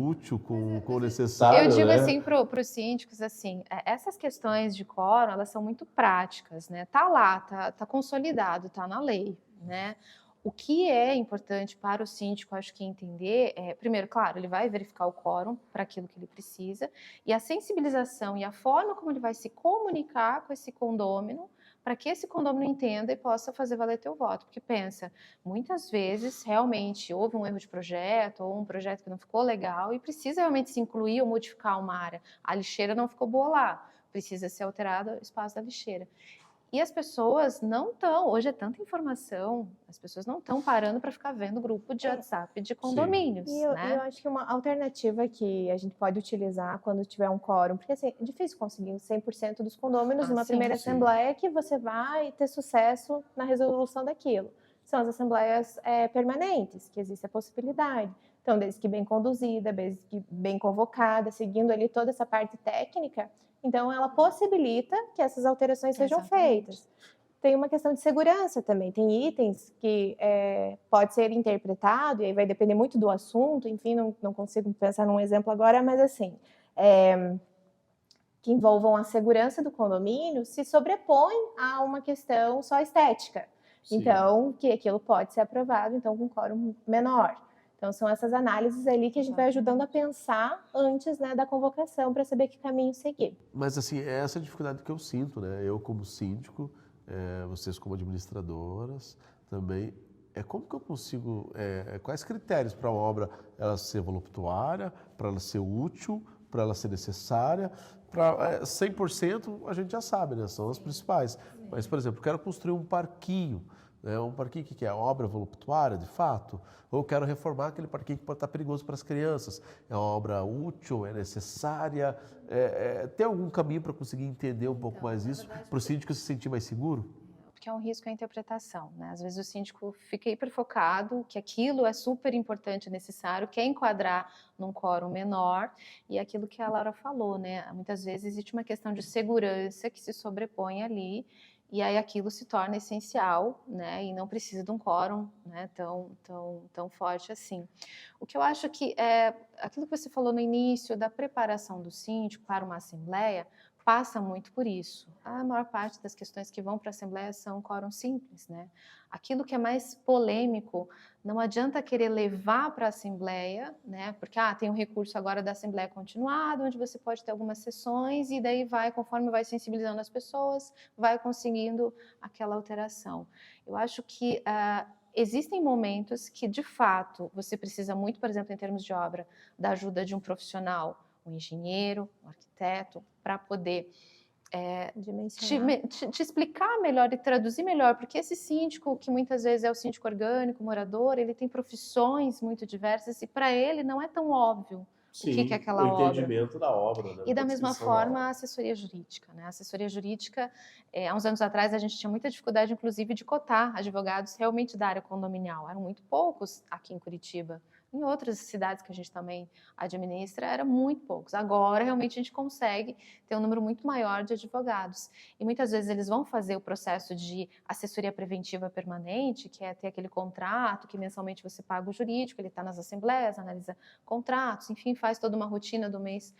útil com o necessário. Eu digo né? assim para os síndicos, assim, essas questões de quórum, elas são muito práticas, né? Tá lá, tá consolidado, tá na lei, né? O que é importante para o síndico, acho que entender, primeiro, claro, ele vai verificar o quórum para aquilo que ele precisa, e a sensibilização e a forma como ele vai se comunicar com esse condômino, para que esse condômino entenda e possa fazer valer teu voto. Porque pensa, muitas vezes realmente houve um erro de projeto ou um projeto que não ficou legal e precisa realmente se incluir ou modificar uma área. A lixeira não ficou boa lá, precisa ser alterado o espaço da lixeira. E as pessoas não estão, hoje é tanta informação, as pessoas não estão parando para ficar vendo grupo de WhatsApp de condomínios. E eu acho que uma alternativa que a gente pode utilizar quando tiver um quórum, porque assim, é difícil conseguir 100% dos condôminos numa primeira assembleia que você vai ter sucesso na resolução daquilo. São as assembleias permanentes, que existe a possibilidade. Então, desde que bem conduzida, desde que bem convocada, seguindo ali toda essa parte técnica, então ela possibilita que essas alterações sejam feitas. Tem uma questão de segurança também, tem itens que pode ser interpretado, e aí vai depender muito do assunto, enfim, não consigo pensar num exemplo agora, mas assim, que envolvam a segurança do condomínio se sobrepõe a uma questão só estética. Sim. Então, que aquilo pode ser aprovado, então, com quórum menor. Então, são essas análises ali que a gente vai ajudando a pensar antes, né, da convocação, para saber que caminho seguir. Mas, assim, é essa dificuldade que eu sinto, né? Eu, como síndico, vocês, como administradoras, também. Como que eu consigo... quais critérios para uma obra ela ser voluptuária, para ela ser útil, para ela ser necessária? Para 100% a gente já sabe, né? São as principais. Mas, por exemplo, eu quero construir um parquinho. Um parquinho que é obra voluptuária, de fato, ou eu quero reformar aquele parquinho que pode estar perigoso para as crianças. É uma obra útil, é necessária? Tem algum caminho para conseguir entender um pouco mais isso, para o síndico se sentir mais seguro? Porque é um risco a interpretação, né? Às vezes o síndico fica hiperfocado, que aquilo é super importante, necessário, quer enquadrar num quórum menor, e aquilo que a Laura falou, né? Muitas vezes existe uma questão de segurança que se sobrepõe ali, e aí aquilo se torna essencial, né? E não precisa de um quórum, né, tão forte assim. O que eu acho que aquilo que você falou no início da preparação do síndico para uma assembleia, passa muito por isso. A maior parte das questões que vão para a Assembleia são quórum simples, né? Aquilo que é mais polêmico, não adianta querer levar para a Assembleia, né? Porque tem um recurso agora da Assembleia Continuada, onde você pode ter algumas sessões e daí conforme vai sensibilizando as pessoas, vai conseguindo aquela alteração. Eu acho que existem momentos que, de fato, você precisa muito, por exemplo, em termos de obra, da ajuda de um profissional, um engenheiro, um arquiteto, para poder te explicar melhor e traduzir melhor, porque esse síndico, que muitas vezes é o síndico orgânico, morador, ele tem profissões muito diversas e para ele não é tão óbvio o que é aquela obra. O entendimento da obra. Né? E da mesma forma a assessoria jurídica. Né? A assessoria jurídica, há uns anos atrás, a gente tinha muita dificuldade, inclusive, de cotar advogados realmente da área condominial. Eram muito poucos aqui em Curitiba. Em outras cidades que a gente também administra, eram muito poucos. Agora, realmente, a gente consegue ter um número muito maior de advogados. E muitas vezes eles vão fazer o processo de assessoria preventiva permanente, que é ter aquele contrato que mensalmente você paga o jurídico, ele está nas assembleias, analisa contratos, enfim, faz toda uma rotina do mês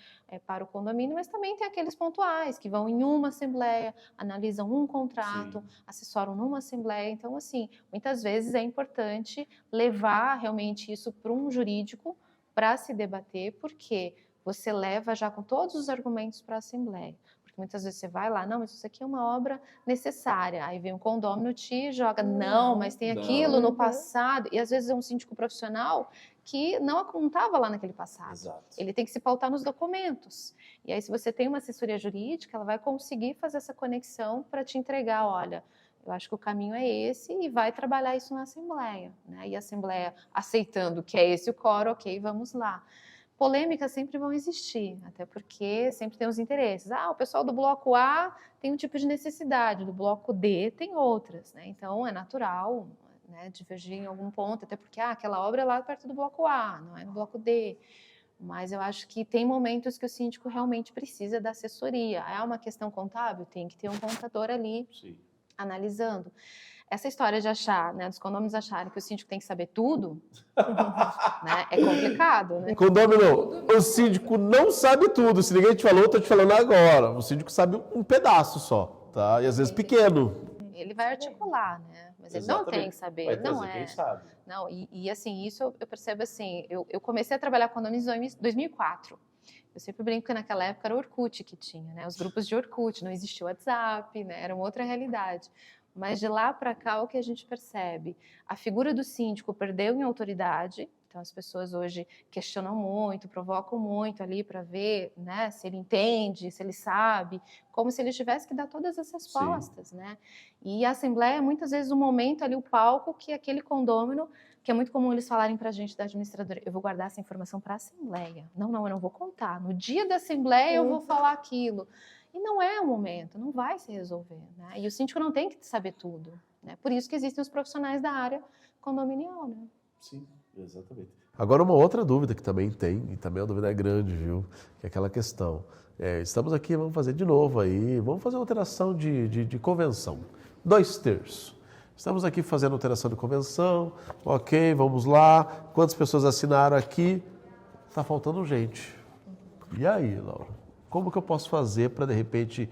para o condomínio, mas também tem aqueles pontuais que vão em uma assembleia, analisam um contrato, assessoram numa assembleia. Então, assim, muitas vezes é importante levar realmente isso para um jurídico para se debater, porque você leva já com todos os argumentos para a Assembleia. Porque muitas vezes você vai lá, não, mas isso aqui é uma obra necessária. Aí vem um condômino, te joga, não, mas tem aquilo no passado. E às vezes é um síndico profissional que não estava lá naquele passado. Exato. Ele tem que se pautar nos documentos. E aí, se você tem uma assessoria jurídica, ela vai conseguir fazer essa conexão para te entregar, olha, eu acho que o caminho é esse e vai trabalhar isso na Assembleia. Né? E a Assembleia aceitando que é esse o quórum, ok, vamos lá. Polêmicas sempre vão existir, até porque sempre tem os interesses. O pessoal do bloco A tem um tipo de necessidade, do bloco D tem outras. Né? Então, é natural, né, divergir em algum ponto, até porque aquela obra é lá perto do bloco A, não é no bloco D. Mas eu acho que tem momentos que o síndico realmente precisa da assessoria. É uma questão contábil? Tem que ter um contador ali. Sim. Analisando. Essa história de achar, né, dos condôminos acharem que o síndico tem que saber tudo, né, é complicado, né? Condômino, o síndico não sabe tudo. Se ninguém te falou, eu estou te falando agora. O síndico sabe um pedaço só, tá? E às vezes pequeno. Ele vai articular, né? Mas ele não tem que saber. Vai trazer não é. quem sabe. Não, e assim, isso eu percebo assim, eu comecei a trabalhar com condôminos em 2004. Eu sempre brinco que naquela época era o Orkut que tinha, né? Os grupos de Orkut, não existia o WhatsApp, né? Era uma outra realidade. Mas de lá para cá, o que a gente percebe? A figura do síndico perdeu em autoridade, então as pessoas hoje questionam muito, provocam muito ali para ver, né, se ele entende, se ele sabe, como se ele tivesse que dar todas as respostas, né? E a Assembleia, muitas vezes, o momento ali, o palco, que aquele condômino, que é muito comum eles falarem para a gente da administradora, eu vou guardar essa informação para a Assembleia. Não, eu não vou contar. No dia da Assembleia eu vou falar aquilo. E não é o momento, não vai se resolver. Né? E o síndico não tem que saber tudo. Né? Por isso que existem os profissionais da área condominial. Né? Sim, exatamente. Agora, uma outra dúvida que também tem, e também a dúvida é grande, viu? Que é aquela questão. Estamos aqui, vamos fazer de novo aí, vamos fazer uma alteração de convenção. 2/3. Estamos aqui fazendo alteração de convenção, ok, vamos lá. Quantas pessoas assinaram aqui? Está faltando gente. E aí, Laura? Como que eu posso fazer para, de repente,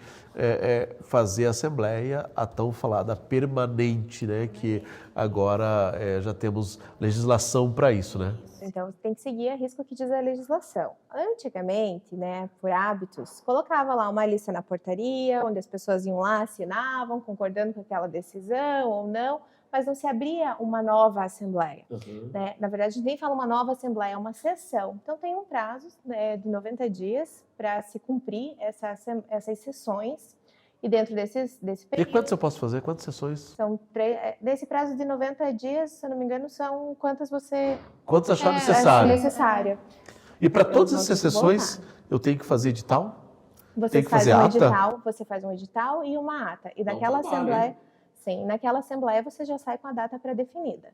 fazer a Assembleia, a tão falada permanente, né? Que agora já temos legislação para isso, né? Então, tem que seguir a risco que diz a legislação. Antigamente, né, por hábitos, colocava lá uma lista na portaria, onde as pessoas iam lá, assinavam, concordando com aquela decisão ou não, mas não se abria uma nova assembleia. Né? Na verdade, a gente nem fala uma nova assembleia, é uma sessão. Então, tem um prazo, né, de 90 dias para se cumprir essas sessões. E dentro desse período... E quantas eu posso fazer? Quantas sessões? São nesse prazo de 90 dias, se eu não me engano, são quantas você... Quantas achar necessário. E para todas essas sessões, eu tenho que fazer edital? Você faz um edital, você faz um edital e uma ata. E daquela assembleia... Sim, naquela assembleia você já sai com a data pré-definida,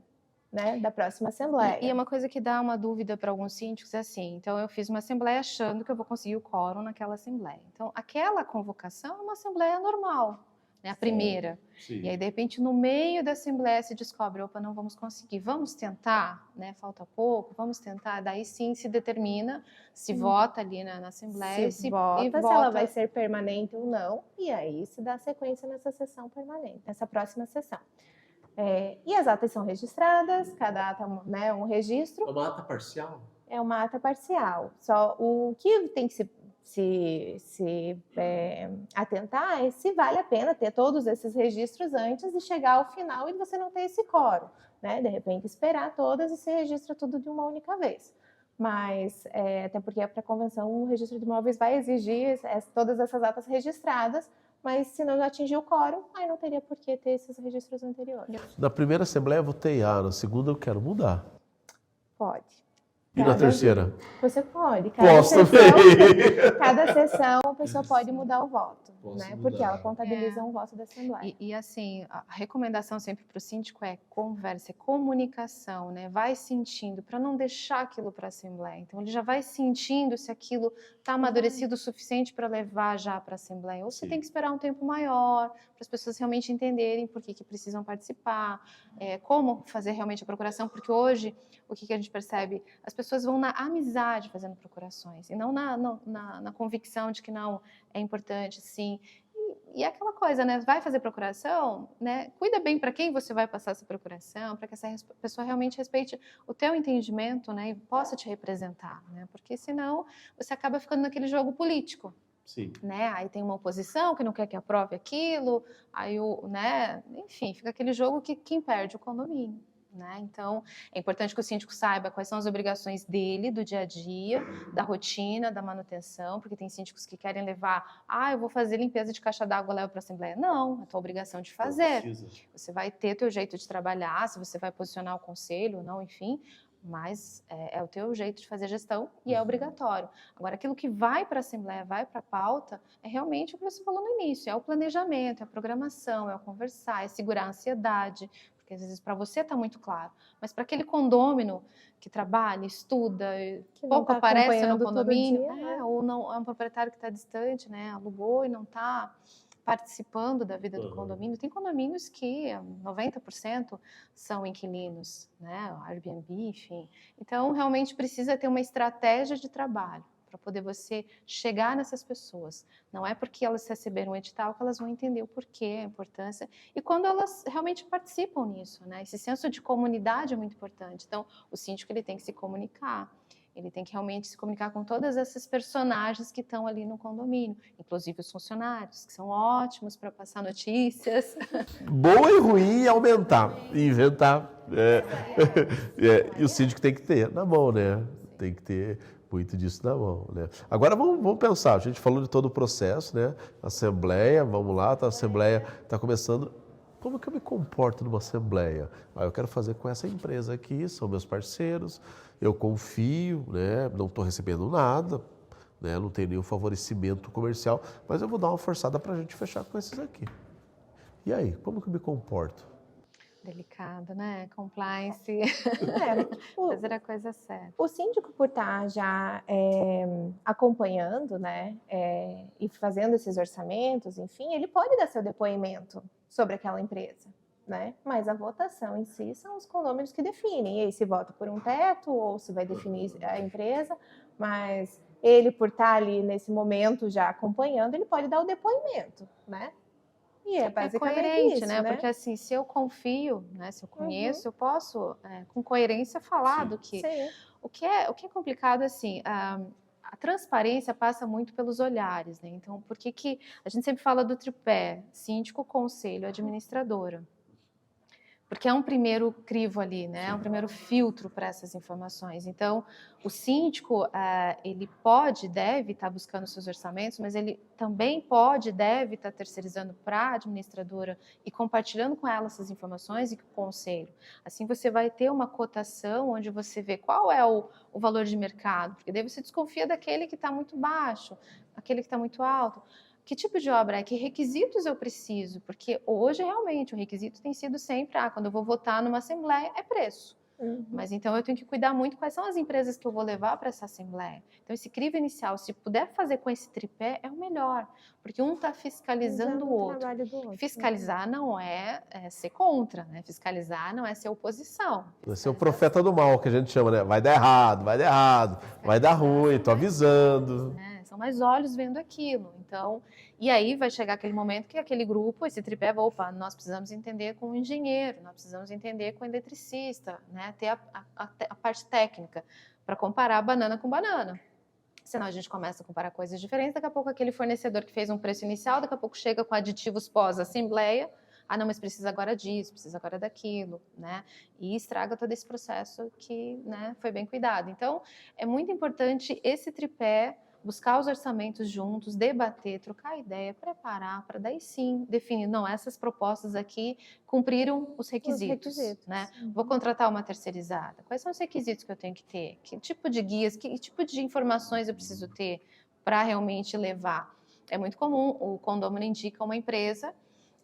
né, da próxima assembleia. E é uma coisa que dá uma dúvida para alguns síndicos, é assim, então eu fiz uma assembleia achando que eu vou conseguir o quórum naquela assembleia. Então, aquela convocação é uma assembleia normal, né? A primeira. Sim. E aí, de repente, no meio da assembleia se descobre, opa, não vamos conseguir, vamos tentar, né? Falta pouco, vamos tentar. Daí sim se determina, se vota ali na assembleia Se vota, se ela vai ser permanente ou não, e aí se dá sequência nessa sessão permanente, nessa próxima sessão. E as atas são registradas, cada ata, né, um registro. É uma ata parcial? É uma ata parcial. Só o que tem que se atentar é se vale a pena ter todos esses registros antes de chegar ao final e você não ter esse quórum, né? De repente esperar todas e se registra tudo de uma única vez. Mas, até porque para a convenção o registro de imóveis vai exigir todas essas atas registradas, mas se não atingir o quórum, aí não teria por que ter esses registros anteriores. Na primeira assembleia eu votei A, na segunda eu quero mudar. Pode. E na terceira? Você pode. Posso também. Cada sessão a pessoa pode mudar o voto, Posso né? mudar. Porque ela contabiliza um voto da Assembleia. E assim, a recomendação sempre para o síndico é conversa, é comunicação, né? Vai sentindo, para não deixar aquilo para a Assembleia. Então, ele já vai sentindo se aquilo está amadurecido o suficiente para levar já para a Assembleia. Ou você Sim. tem que esperar um tempo maior, para as pessoas realmente entenderem por que precisam participar, como fazer realmente a procuração, porque hoje, o que a gente percebe? As pessoas vão na amizade fazendo procurações, e não na convicção de que não, é importante, sim. E é aquela coisa, né? Vai fazer procuração, né? Cuida bem para quem você vai passar essa procuração, para que essa pessoa realmente respeite o teu entendimento, né? E possa te representar, né? Porque senão você acaba ficando naquele jogo político. Sim. Né? Aí tem uma oposição que não quer que aprove aquilo, aí né? Enfim, fica aquele jogo que quem perde o condomínio. Né? Então, é importante que o síndico saiba quais são as obrigações dele, do dia a dia, da rotina, da manutenção, porque tem síndicos que querem levar, eu vou fazer limpeza de caixa d'água, levo para a Assembleia. Não, é tua obrigação de fazer. Você vai ter teu jeito de trabalhar, se você vai posicionar o conselho ou não, enfim, mas é o teu jeito de fazer gestão e é obrigatório. Agora, aquilo que vai para a Assembleia, vai para a pauta, é realmente o que você falou no início, é o planejamento, é a programação, é o conversar, é segurar a ansiedade, porque às vezes para você está muito claro, mas para aquele condômino que trabalha, estuda, Que pouco tá aparece no acompanhando todo condomínio, dia, né? ou não é um proprietário que está distante, né, alugou e não está participando da vida do condomínio. Tem condomínios que 90% são inquilinos, né, Airbnb, enfim. Então, realmente precisa ter uma estratégia de trabalho para poder você chegar nessas pessoas. Não é porque elas receberam um edital que elas vão entender o porquê, a importância, e quando elas realmente participam nisso, né? Esse senso de comunidade é muito importante. Então, o síndico ele tem que se comunicar, ele tem que realmente se comunicar com todas essas personagens que estão ali no condomínio, inclusive os funcionários, que são ótimos para passar notícias. Boa e ruim e aumentar, e inventar. E o síndico tem que ter na mão, né? Tem que ter muito disso na mão, né? Agora vamos pensar, a gente falou de todo o processo, né? Assembleia, vamos lá, a Assembleia está começando. Como que eu me comporto numa Assembleia? Eu quero fazer com essa empresa aqui, são meus parceiros, eu confio, né? Não estou recebendo nada, né? Não tenho nenhum favorecimento comercial, mas eu vou dar uma forçada para a gente fechar com esses aqui. E aí, como que eu me comporto? Delicado, né? Compliance. Fazer a coisa certa. O síndico, por estar já acompanhando, né, e fazendo esses orçamentos, enfim, ele pode dar seu depoimento sobre aquela empresa, né? Mas a votação em si são os condôminos que definem. E aí se vota por um teto ou se vai definir a empresa, mas ele, por estar ali nesse momento já acompanhando, ele pode dar o depoimento, né? E é basicamente coerente, isso, né? né? Porque assim, se eu confio, né? Se eu conheço, eu posso, com coerência, falar do que. Sim. O que é complicado, assim, a transparência passa muito pelos olhares, né? Então, por que a gente sempre fala do tripé, síndico, conselho, administradora? Porque é um primeiro crivo ali, né? É um primeiro filtro para essas informações. Então, o síndico, ele deve estar buscando seus orçamentos, mas ele também deve estar terceirizando para a administradora e compartilhando com ela essas informações e com o conselho. Assim, você vai ter uma cotação onde você vê qual é o valor de mercado, porque daí você desconfia daquele que está muito baixo, aquele que está muito alto. Que tipo de obra é? Que requisitos eu preciso? Porque hoje, realmente, o requisito tem sido sempre, quando eu vou votar numa assembleia, é preço. Mas então eu tenho que cuidar muito quais são as empresas que eu vou levar para essa assembleia. Então esse crivo inicial, se puder fazer com esse tripé, é o melhor, porque um está fiscalizando o outro. Trabalho do outro. Fiscalizar não é ser contra, né? Fiscalizar não é ser oposição. Vai ser o profeta do mal, que a gente chama, né? Vai dar errado, vai dar ruim, tô avisando. São mais olhos vendo aquilo. Então, e aí vai chegar aquele momento que aquele grupo, esse tripé, opa, nós precisamos entender com o engenheiro, nós precisamos entender com o eletricista, né? Ter a parte técnica para comparar banana com banana. Senão a gente começa a comparar coisas diferentes, daqui a pouco aquele fornecedor que fez um preço inicial, daqui a pouco chega com aditivos pós-assembleia, ah, não, mas precisa agora disso, precisa agora daquilo, né? E estraga todo esse processo que, né, foi bem cuidado. Então, é muito importante esse tripé, buscar os orçamentos juntos, debater, trocar ideia, preparar, para daí sim definir, não, essas propostas aqui cumpriram os requisitos, né? Vou contratar uma terceirizada. Quais são os requisitos que eu tenho que ter? Que tipo de guias, que tipo de informações eu preciso ter para realmente levar? É muito comum, o condomínio indica uma empresa,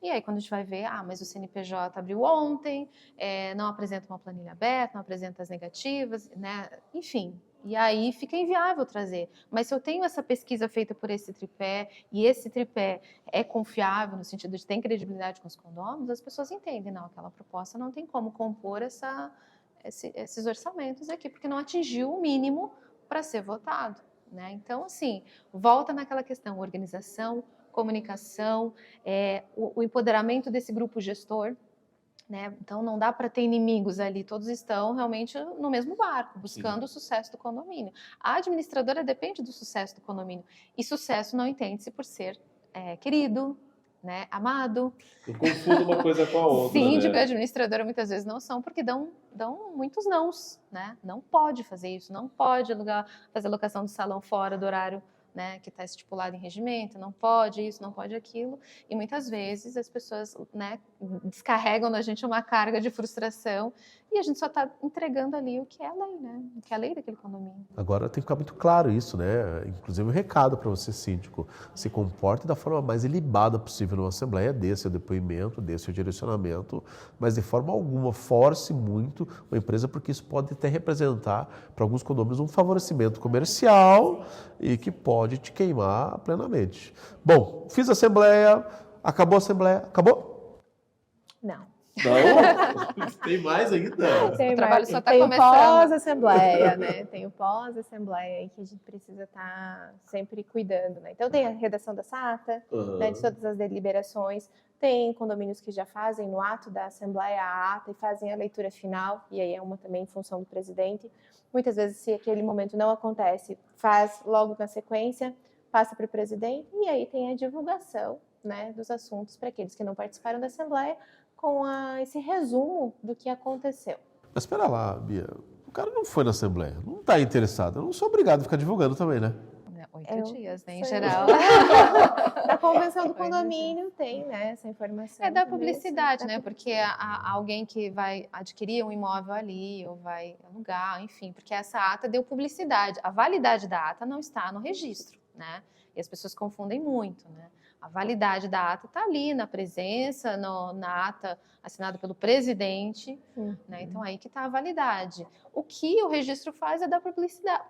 e aí quando a gente vai ver, mas o CNPJ abriu ontem, não apresenta uma planilha aberta, não apresenta as negativas, né? Enfim. E aí fica inviável trazer. Mas se eu tenho essa pesquisa feita por esse tripé, e esse tripé é confiável, no sentido de ter credibilidade com os condôminos, as pessoas entendem, não, aquela proposta não tem como compor esses orçamentos aqui, porque não atingiu o mínimo para ser votado, né? Então, assim, volta naquela questão, organização, comunicação, o empoderamento desse grupo gestor, né? Então não dá para ter inimigos ali, todos estão realmente no mesmo barco, buscando o sucesso do condomínio. A administradora depende do sucesso do condomínio, e sucesso não entende-se por ser querido, né, amado. Eu confundo uma coisa com a outra. Síndico e né? administradora muitas vezes não são, porque dão muitos nãos, né? Não pode fazer isso, não pode fazer locação do salão fora do horário, né, que está estipulado em regimento, não pode isso, não pode aquilo, e muitas vezes as pessoas, né, descarregam na gente uma carga de frustração, e a gente só está entregando ali o que é a lei, né, o que é a lei daquele condomínio. Agora tem que ficar muito claro isso, né? Inclusive um recado para você, síndico, se comporte da forma mais ilibada possível numa assembleia, dê seu depoimento, dê seu direcionamento, mas de forma alguma force muito uma empresa, porque isso pode até representar para alguns condomínios um favorecimento comercial e que pode te queimar plenamente. Bom, fiz a assembleia, acabou a assembleia, acabou? Não. Não? Tem mais ainda? Tem O trabalho mais, só tá tem começando. pós-assembleia, né? Tem o pós-assembleia aí que a gente precisa estar sempre cuidando, né? Então tem a redação da SATA, né, de todas as deliberações. Tem condomínios que já fazem no ato da assembleia a ata e fazem a leitura final, e aí é uma também em função do presidente. Muitas vezes, se aquele momento não acontece, faz logo na sequência, passa para o presidente, e aí tem a divulgação, né, dos assuntos para aqueles que não participaram da assembleia, com esse resumo do que aconteceu. Mas espera lá, Bia, o cara não foi na assembleia, não está interessado, eu não sou obrigado a ficar divulgando também, né? 8 dias, né, em sei. geral. Da convenção do condomínio tem, né, essa informação. É da também, publicidade, assim, né? Porque alguém que vai adquirir um imóvel ali ou vai alugar, enfim, porque essa ata deu publicidade. A validade da ata não está no registro, né? E as pessoas confundem muito, né? A validade da ata está ali, na presença, na ata assinada pelo presidente, né? Então aí que está a validade. O que o registro faz é dar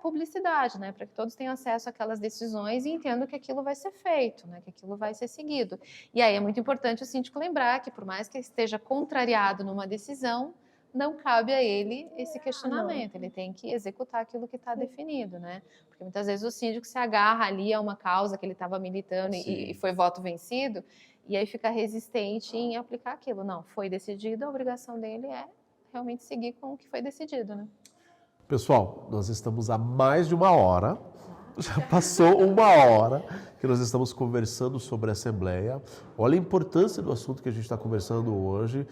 publicidade, né? Para que todos tenham acesso àquelas decisões e entendam que aquilo vai ser feito, né? Que aquilo vai ser seguido. E aí é muito importante o síndico lembrar que, por mais que esteja contrariado numa decisão, não cabe a ele esse questionamento, ele tem que executar aquilo que está definido, né? Porque muitas vezes o síndico se agarra ali a uma causa que ele estava militando e foi voto vencido, e aí fica resistente em aplicar aquilo. Não, foi decidido, a obrigação dele é realmente seguir com o que foi decidido, né? Pessoal, nós estamos há mais de uma hora, já passou uma hora que nós estamos conversando sobre a Assembleia. Olha a importância do assunto que a gente está conversando hoje,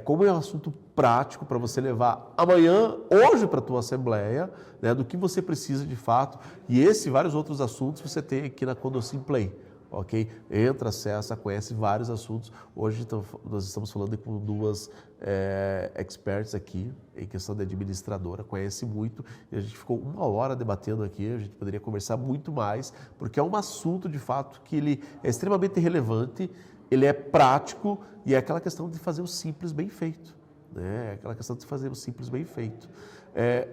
como é um assunto prático para você levar amanhã, hoje para a tua Assembleia, né, do que você precisa de fato. E esse e vários outros assuntos você tem aqui na Condosim Play. Ok? Entra, acessa, conhece vários assuntos. Hoje nós estamos falando com duas experts aqui em questão de administradora, conhece muito, e a gente ficou uma hora debatendo aqui, a gente poderia conversar muito mais, porque é um assunto de fato que ele é extremamente relevante, ele é prático e é aquela questão de fazer o simples bem feito. né? Aquela questão de fazer o simples bem feito.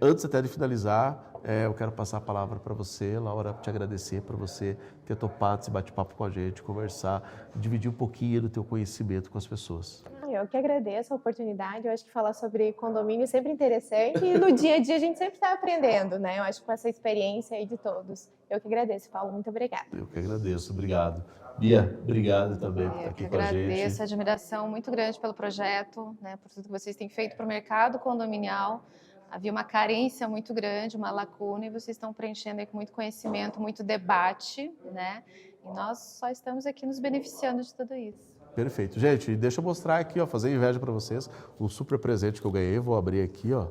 Antes até de finalizar, eu quero passar a palavra para você, Laura, te agradecer por você ter topado esse bate-papo com a gente, conversar, dividir um pouquinho do teu conhecimento com as pessoas. Eu que agradeço a oportunidade. Eu acho que falar sobre condomínio é sempre interessante e no dia a dia a gente sempre está aprendendo, né? Eu acho que com essa experiência aí de todos. Eu que agradeço, Paulo. Muito obrigada. Eu que agradeço, obrigado. Bia, obrigado também por estar aqui com a gente. Eu agradeço, admiração muito grande pelo projeto, né? Por tudo que vocês têm feito para o mercado condominial. Havia uma carência muito grande, uma lacuna, e vocês estão preenchendo aí com muito conhecimento, muito debate, né? E nós só estamos aqui nos beneficiando de tudo isso. Perfeito. Gente, deixa eu mostrar aqui, ó, fazer inveja para vocês, um super presente que eu ganhei. Vou abrir aqui, ó.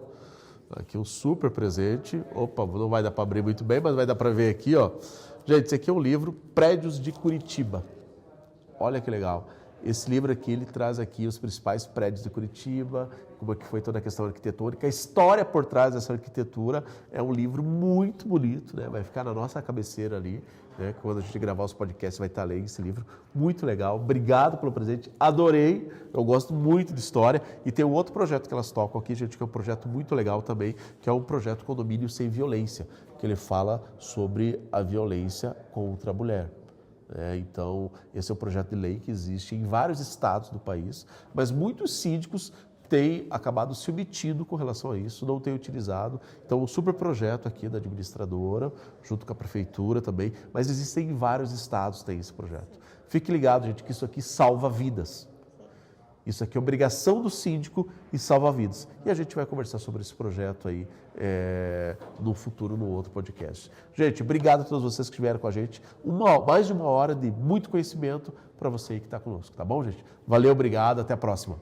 Aqui um super presente. Opa, não vai dar para abrir muito bem, mas vai dar para ver aqui, ó. Gente, esse aqui é um livro, Prédios de Curitiba. Olha que legal. Esse livro aqui, ele traz aqui os principais prédios de Curitiba, como é que foi toda a questão arquitetônica, a história por trás dessa arquitetura. É um livro muito bonito, né? Vai ficar na nossa cabeceira ali, né? Quando a gente gravar os podcasts vai estar lendo esse livro. Muito legal. Obrigado pelo presente. Adorei. Eu gosto muito de história. E tem um outro projeto que elas tocam aqui, gente, que é um projeto muito legal também, que é um projeto Condomínio Sem Violência, que ele fala sobre a violência contra a mulher. Então, esse é um projeto de lei que existe em vários estados do país, mas muitos síndicos têm acabado se omitindo com relação a isso, não têm utilizado. Então, um super projeto aqui da administradora, junto com a prefeitura também, mas existem em vários estados, tem esse projeto. Fique ligado, gente, que isso aqui salva vidas. Isso aqui é obrigação do síndico e salva vidas. E a gente vai conversar sobre esse projeto aí no futuro, no outro podcast. Gente, obrigado a todos vocês que estiveram com a gente. Mais de uma hora de muito conhecimento para você aí que está conosco, tá bom, gente? Valeu, obrigado, até a próxima.